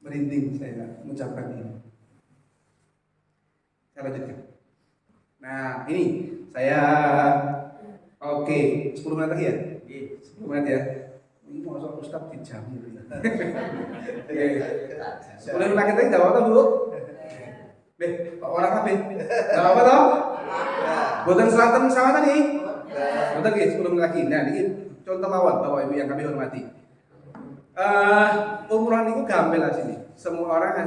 Merinding saya mengucapkan ini. Saya lanjutkan. Nah, ini saya oke, 10 menit lagi ya? Iya, 10 menit ya. Ini mau soal Ustaz dijamin. Oke. 10 menit lagi enggak apa-apa, Bu? Pak orang apa? Enggak apa toh? Boten selatan sama tadi. Boten nggih, 10 menit lagi. Nah, ini contoh mawon Bapak Ibu yang kami hormati. Umroh niku gampil lah sini. Semua orang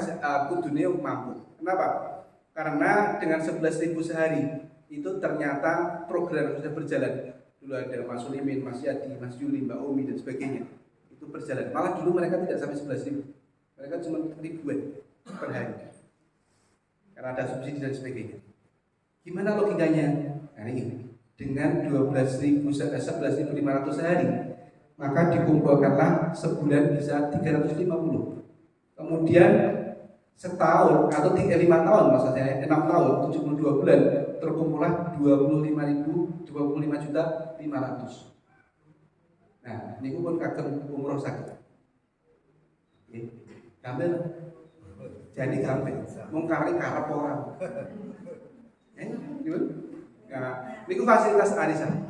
kudune mampu. Kenapa? Karena dengan 11.000 sehari itu ternyata program sudah berjalan. Dulu ada Mas Sulimin, Mas Yadi, Mas Juli, Mbak Umi dan sebagainya. Itu itu berjalan. Malah dulu mereka tidak sampai 11.000, mereka cuma ribuan per hari karena ada subsidi dan sebagainya. Gimana logikanya? Nah ini dengan 11.500 sehari, maka dikumpulkanlah sebulan bisa 350. Kemudian setahun atau 5 tahun, maksudnya 6 tahun 72 bulan terkumpullah 25.500. Nah, ini pun kagem umroh sakit. Gambar jadi gambar, mengkari karep orang. Gimana? Nah, ini fasilitas arisan.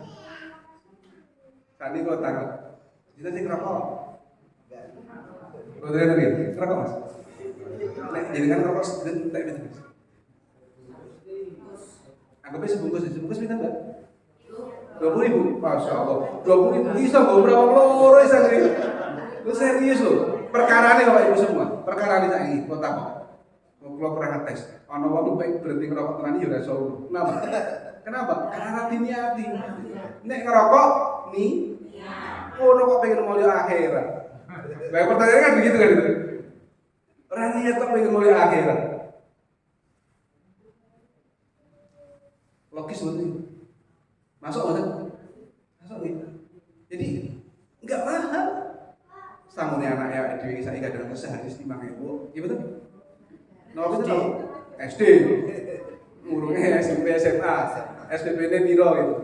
Saat ini kalau tanggal, kita sih ngerokok. Kalau dari tadi, ngerokok mas. Jadi kan ngerokok sedikit tak betul. Anggapnya sebungkus minta enggak? 20.000, masya Allah. 20.000 bisa nggak berapa loro bisa nih? Lu serius lo? Perkara ini bapak ibu semua. Perkara ini saya ini, kota kok. Kalau pernah tes, ono waktu baik berhenti ngerokok tenan ya rasa. Kenapa? Kenapa? Karena diniati. Nek ngerokok nih, kok pengen mulia akhirat. Baik pertanyaannya kan begitu kan itu. Orang niat kok pengen mulia akhirat. Logis betul. Masuk betul? Masuk gitu. Jadi enggak mahal. Sanggupnya anak ya dewi saya kadang sehari 5.000, iya betul? Nol itu SD, ngurungnya SMP SMA, SPP-nya biro gitu,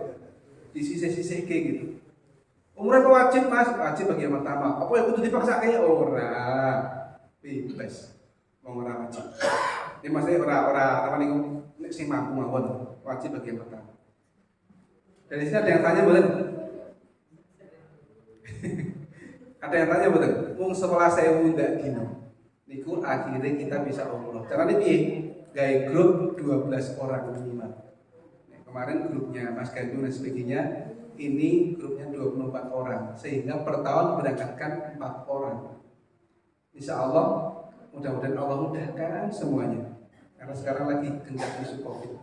di sisi kayak gitu. Umurnya wajib mas, wajib bagi yang pertama. Apa yang butuh dipaksa kayak orang, bebas, mau orang wajib. Ini maksudnya orang apa nih? Sing mampu mawon, wajib bagi yang pertama. Dari sini ada yang tanya boleh? Ada yang tanya betul, mung sekolah saya ndak dino. Niku akhirnya kita bisa umroh. Caranya piye? Gawe grup 12 orang minimal. Nah, kemarin grupnya Mas Gandu dan sebagainya, ini grupnya 24 orang, sehingga per tahun berangkatkan 4 orang. Insya Allah, mudah-mudahan Allah mudahkan semuanya. Karena sekarang lagi gencar isu COVID.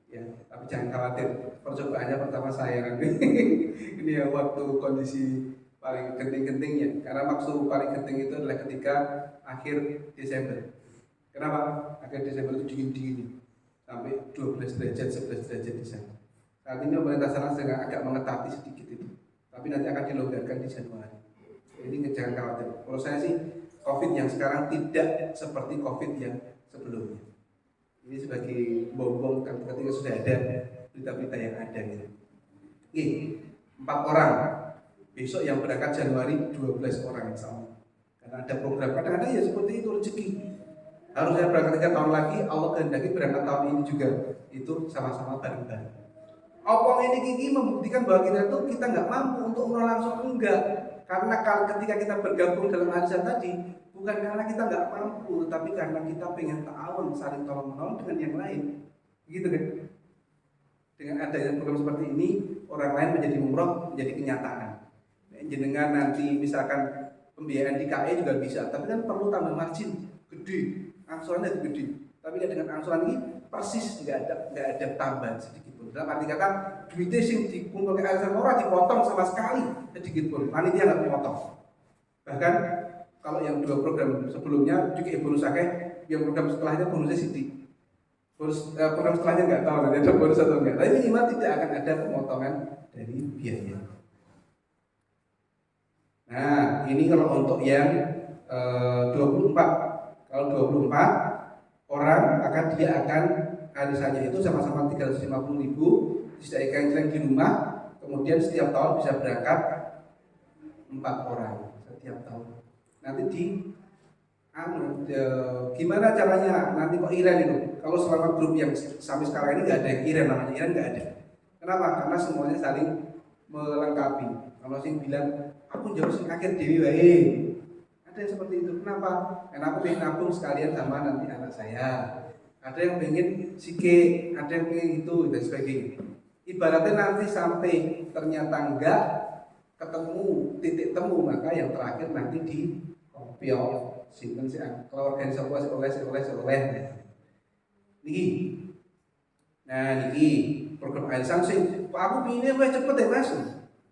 Ya, tapi jangan khawatir. Percobaannya pertama saya nanti. Ini ya waktu kondisi paling genting-gentingnya, karena maksud paling genting itu adalah ketika akhir Desember. Kenapa? Akhir Desember itu dingin-dingin sampai 12 derajat, 11 derajat di sana. Saat ini pemerintah sana sedang agak mengetati sedikit itu, tapi nanti akan dilonggarkan di Januari. Jadi jangan khawatir. Kalau saya sih, COVID yang sekarang tidak seperti COVID yang sebelumnya. Ini sebagai bom-bom ketika sudah ada berita-berita yang ada gitu. Oke, 4 orang. Besok yang berangkat Januari 12 orang insya Allah. Karena ada program, kadang-kadang ya seperti itu rezeki. Harusnya berangkat 3 tahun lagi, Allah kehendaki berangkat tahun ini juga. Itu sama-sama bareng-bareng. Opong ini Kiki membuktikan bahwa kita nggak mampu untuk umroh langsung, enggak. Karena ketika kita bergabung dalam arisan tadi, bukan karena kita nggak mampu, tapi karena kita pengen ta'awun, saling tolong-menolong dengan yang lain. Gitu kan? Dengan adanya program seperti ini, orang lain menjadi umroh, menjadi kenyataan. Jenengan nanti misalkan pembiayaan di KE juga bisa, tapi kan perlu tambah margin gede, angsurannya itu gede. Tapi dengan angsuran ini persis nggak ada tambahan sedikit pun. Dalam arti kata duitnya sing dikumpulkan arisan orang dipotong sama sekali sedikit pun. Panitia nggak memotong. Bahkan kalau yang 2 program sebelumnya juga bonus akeh, yang program setelahnya bonusnya sedikit. Bonus program setelahnya nggak tahu nanti ada bonus atau enggak. Tapi minimal tidak akan ada pemotongan dari biaya. Nah, ini kalau untuk yang 24. Kalau 24 orang, maka dia akan arisannya itu sama-sama 350.000 disediakan di rumah. Kemudian setiap tahun bisa berangkat 4 orang setiap tahun. Nanti gimana caranya? Nanti kok iren itu? Kalau selama grup yang sampai sekarang ini nggak ada yang iren, namanya iren nggak ada. Kenapa? Karena semuanya saling melengkapi. Kalau sing bilang aku jauh sing akhir dewi wae. Ada yang seperti itu. Kenapa? Karena aku pengen nabung sekalian sama nanti anak saya. Ada yang pengen sike, ada yang pengen itu dan sebagainya. Ibaratnya nanti sampai ternyata enggak ketemu titik temu, maka yang terakhir nanti di kopiok. Simpen sih, kalau organisasi oleh. Niki. Nah niki program arisan sih. Aku pilih lebih cepet ya mas.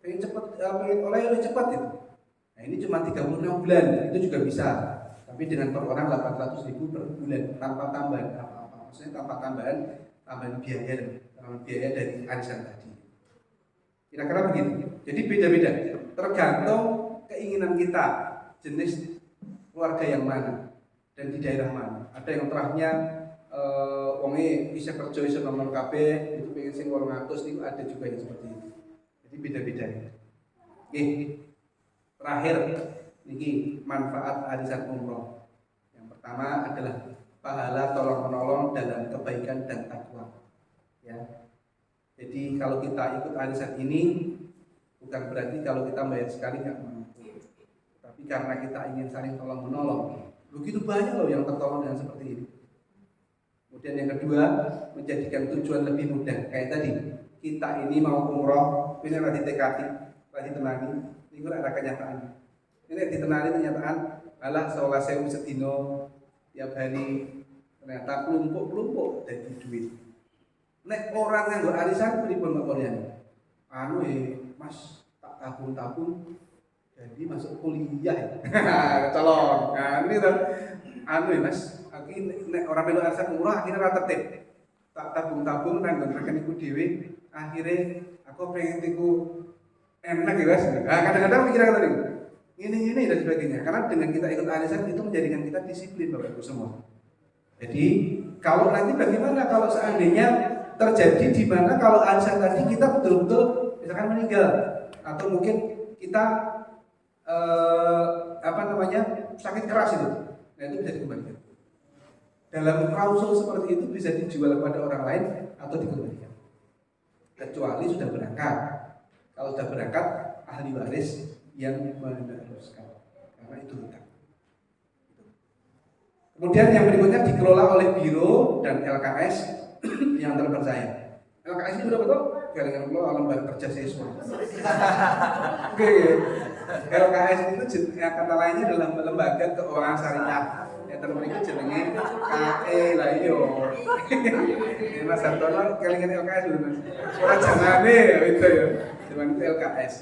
Pengen cepet, pengen oleh lebih cepat itu. Nah ini cuma 36 bulan, itu juga bisa. Tapi dengan per orang 800.000 per bulan tanpa tambahan apa-apa. Maksudnya tanpa tambahan biaya dari arisan tadi. Kira-kira begitu. Jadi beda-beda, tergantung keinginan kita, jenis keluarga yang mana dan di daerah mana. Ada yang terahnya wonge bisa kerja iso nomor KB itu pengen sing 800 itu ada juga yang seperti itu. Jadi beda-beda. Oke. Terakhir niki manfaat arisan umroh. Yang pertama adalah pahala tolong menolong dalam kebaikan dan takwa. Ya. Jadi kalau kita ikut arisan ini bukan berarti kalau kita bayar sekali nggak mampu, tapi karena kita ingin saling tolong menolong. Begitu banyak loh yang tertolong dengan seperti ini. Kemudian yang kedua, menjadikan tujuan lebih mudah. Kayak tadi, kita ini mau umroh, ini lagi tekati, lagi tenani, ini ada kenyataan. Ini ditenani kenyataan, alah seolah sewu sedino tiap hari ternyata kelumpuk dari duit. Nek orang yang arisan pripun Pak Polian? Mas tak tabung jadi masuk kuliah. Calon. Nah, ini tuh Mas, aku nek orang melu arisan umroh akhirnya ra tertib. Tak tabung nang rekeningku dhewe, akhirnya aku pengen tiku enak ya Mas. Nah, kadang-kadang pikiran tadi ini dan sebagainya. Karena dengan kita ikut arisan itu menjadikan kita disiplin Bapak Ibu semua. Jadi kalau nanti bagaimana kalau seandainya terjadi di mana kalau arisan tadi kita betul-betul misalkan meninggal atau mungkin kita sakit keras itu, nah itu bisa dikembalikan. Dalam klausul seperti itu bisa dijual kepada orang lain atau dikembalikan. Kecuali sudah berangkat. Kalau sudah berangkat ahli waris yang meneruskan karena itu hutang. Kemudian yang berikutnya dikelola oleh biro dan LKS yang terpercaya. LKS ini udah betul? Garingan lo lembaga kerja siswa. Oke. LKS itu kata lainnya adalah lembaga keuangan syariah. Yang termereka jenenge KE lah iyo. Mas Sartono kelingan LKS dulu Mas. Ora jangane itu ya. Cuman itu LKS.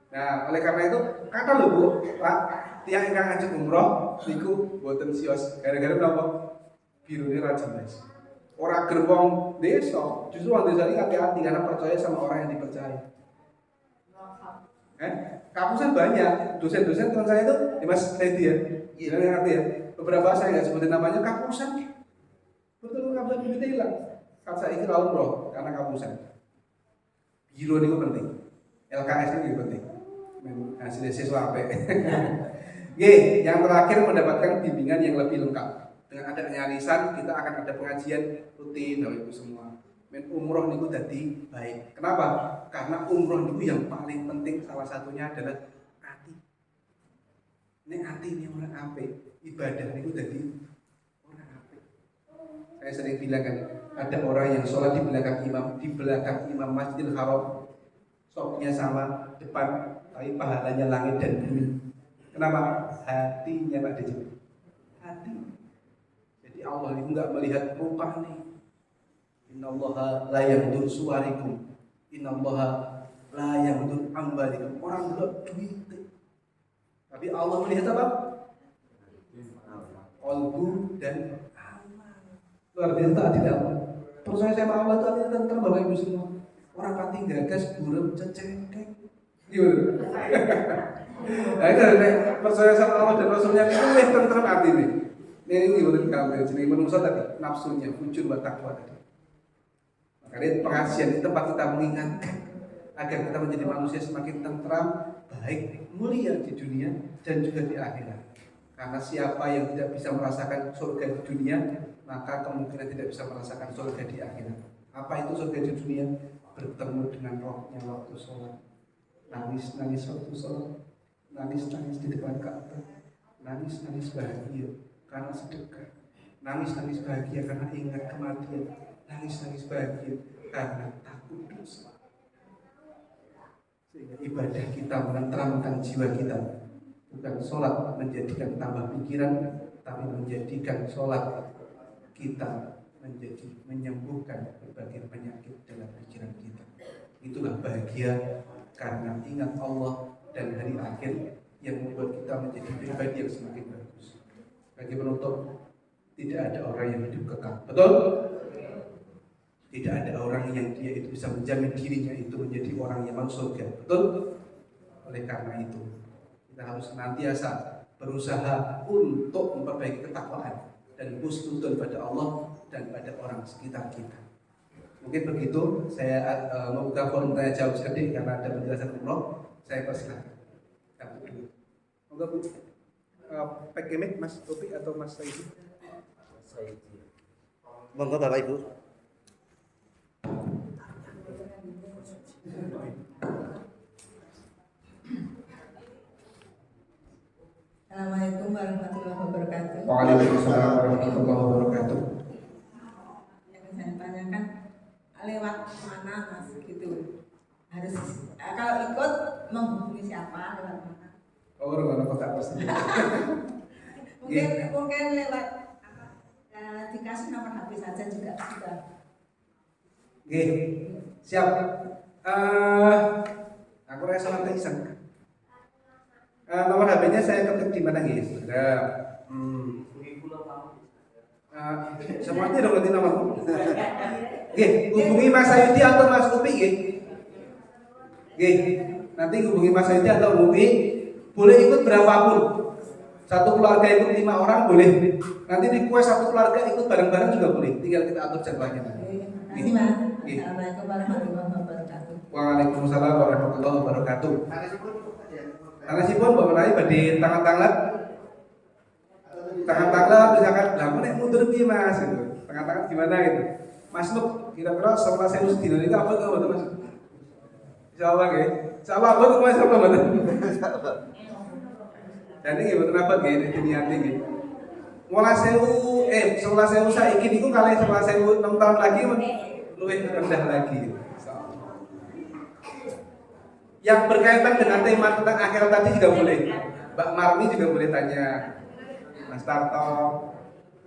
Nah, oleh karena itu kata lho Bu, Pak, tiang ingkang ajeng umroh niku boten sios. Gara-gara menapa? Birone ra jelas. Ora gerbong desa, justru orang desa ini hati-hati karena percaya sama orang yang dipercaya. Kapusan banyak, dosen-dosen teman saya itu, ya Mas Lady ya, yang ngerti ya. Beberapa saya nggak sebutin namanya kapusan, betul kapusan duitnya hilang. Kan saya ikut umroh karena kapusan. Biro ini penting, LKS ini penting. Hasilnya siswa apa? Yang terakhir mendapatkan bimbingan yang lebih lengkap. Dengan adanya arisan kita akan ada pengajian rutin Bapak Ibu semua. Umroh niku dadi baik. Kenapa? Karena umroh niku yang paling penting salah satunya adalah hati. Nek hati ini orang apik, ibadah niku dadi orang apik. Saya sering bilang kan, ada orang yang sholat di belakang imam Masjidil Haram. Sopnya sama depan, tapi pahalanya langit dan bumi. Kenapa? Hatinya Pak Deji. Hati. Jadi Allah itu enggak melihat rupa nih. Innallaha la yandur suwarikum. Innallaha la yandur ambalikum. Orang belum duit. Tapi Allah melihat apa? Qalbu dan amal. Luar biasa adil Allah. Percaya sama Allah itu artinya tentram Bapak Ibu semua. Orang pati gagas burem cecekek. Gimana? Nah itu percaya sama Allah dan Rasulnya itu tentram hati nih. Ini gimana kamu jadi manusia tadi nafsunya fujur wa taqwa tadi. Makanya pengajian di tempat kita mengingatkan agar kita menjadi manusia semakin tentram, baik, mulia di dunia dan juga di akhirat. Karena siapa yang tidak bisa merasakan surga di dunia, maka kemungkinan tidak bisa merasakan surga di akhirat. Apa itu surga di dunia? Bertemu dengan rohnya waktu sholat, nangis-nangis waktu sholat, nangis-nangis di depan Ka'bah, nangis-nangis bahagia karena sedekah, nangis-nangis bahagia karena ingat kematian, nangis-nangis bahagia karena takut dosa. Sehingga ibadah kita menenteramkan jiwa kita. Bukan sholat menjadikan tambah pikiran, tapi menjadikan sholat kita menjadi menyembuhkan berbagai penyakit dalam pikiran kita. Itulah bahagia karena ingat Allah dan hari akhir yang membuat kita menjadi pribadi yang semakin bagus. Bagi penutup, tidak ada orang yang hidup kekal. Betul? Tidak ada orang yang dia itu bisa menjamin dirinya itu menjadi orang yang masuk surga. Betul? Oleh karena itu, kita harus senantiasa berusaha untuk memperbaiki ketakwaan dan husnuzon pada Allah dan pada orang sekitar kita. Mungkin begitu, saya membuka forum tanya jawab sedikit karena ada penjelasan umroh. Saya persilakan. Satu dulu. Moga Bu. Pakai mic Mas Topi atau Mas Saidi? Monggo Bapak Ibu. Assalamualaikum warahmatullahi wabarakatuh. Waalaikumsalam warahmatullahi wabarakatuh. Yang saya tanyakan lewat mana Mas gitu. Harus kalau ikut menghubungi siapa lewat mana? Oh, orang kota pasti. Mungkin lewat apa? Dikasih nomor HP saja juga sudah. Oke, siap. Aku rasa nanti iseng. Nomor HP-nya saya ketik di mana guys? Sudah. Semuanya dong nanti nomorku. Oke, hubungi Mas Ayudi atau Mas Upi ya. Oke, nanti hubungi Mas Ayudi atau Upi. Boleh ikut berapapun. Satu keluarga ikut 5 orang boleh. Nanti request satu keluarga ikut bareng-bareng juga boleh. Tinggal kita atur jadwalnya. Terima kasih Mas. Assalamualaikum warahmatullahi wabarakatuh. Waalaikumsalam warahmatullahi wabarakatuh. Karena sih pun bawa lagi pada tangan-tangan misalkan lah nek mundur piye Mas gitu. Tangan-tangan gimana gitu. Mas Nuk kira-kira setelah saya mesti dino itu apa tuh Mas? Insyaallah nggih. Insyaallah apa tuh Mas apa mboten? Jadi nggih mboten apa nggih niate nggih. Mulai 11.000 saiki niku kalih 11.000 6 tahun lagi luwih rendah lagi. Yang berkaitan dengan tema tentang akhirat tadi juga boleh. Mbak Marmi juga boleh tanya. Mas Tarto,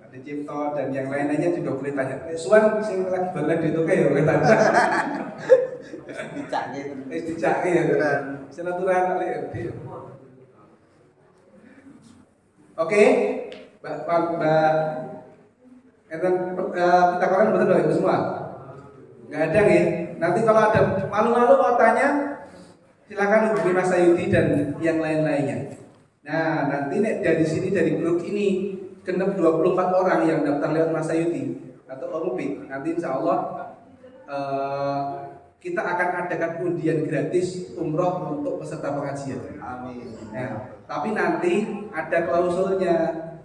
Ade Cipto dan yang lain-lainnya juga boleh tanya. Suan sing lagi balik itu kayak boleh tanya. Dicake ya. Silaturahmi lek. Oke. Mbak kita koran betul Bapak Ibu semua? Enggak ada nggih. Nanti kalau ada malu-malu mau tanya silakan hubungi Mas Ayudi dan yang lain-lainnya. Nah, nanti dari sini dari grup ini genep 24 orang yang daftar lewat Mas Ayudi atau Omupik. Nanti insya Allah kita akan adakan undian gratis umroh untuk peserta pengajian. Amin. Nah, tapi nanti ada klausulnya.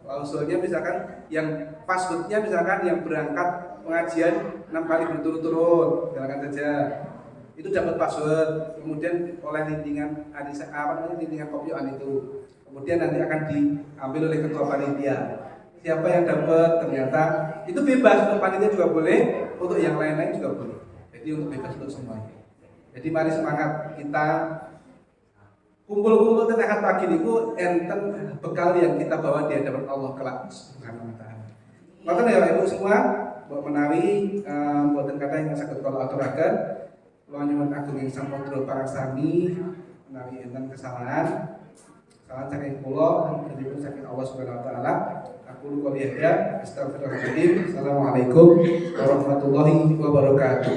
Klausulnya misalkan yang passwordnya misalkan yang berangkat pengajian 6 kali berturut-turut, silakan saja. Itu dapat password, kemudian oleh lintingan lintingan kopioan itu. Kemudian nanti akan diambil oleh ketua panitia. Siapa yang dapat ternyata itu bebas, untuk panitia juga boleh, untuk yang lain-lain juga boleh. Jadi untuk bebas untuk semuanya. Jadi mari semangat kita kumpul-kumpul tenaga pagi niku enten bekal yang kita bawa di hadapan Allah kelak Subhanahu wa taala. Maka ya Ibu semua, buat menawi mboten kathah yang saged kula aturaken. Kula nyuwun agung ing samudra parasami menawi enten kesalahan. Salam saking kula dan juga saking Allah Subhanahu wa taala. Aku qouli hadza, astaghfirullahaladzim. Assalamualaikum warahmatullahi wabarakatuh.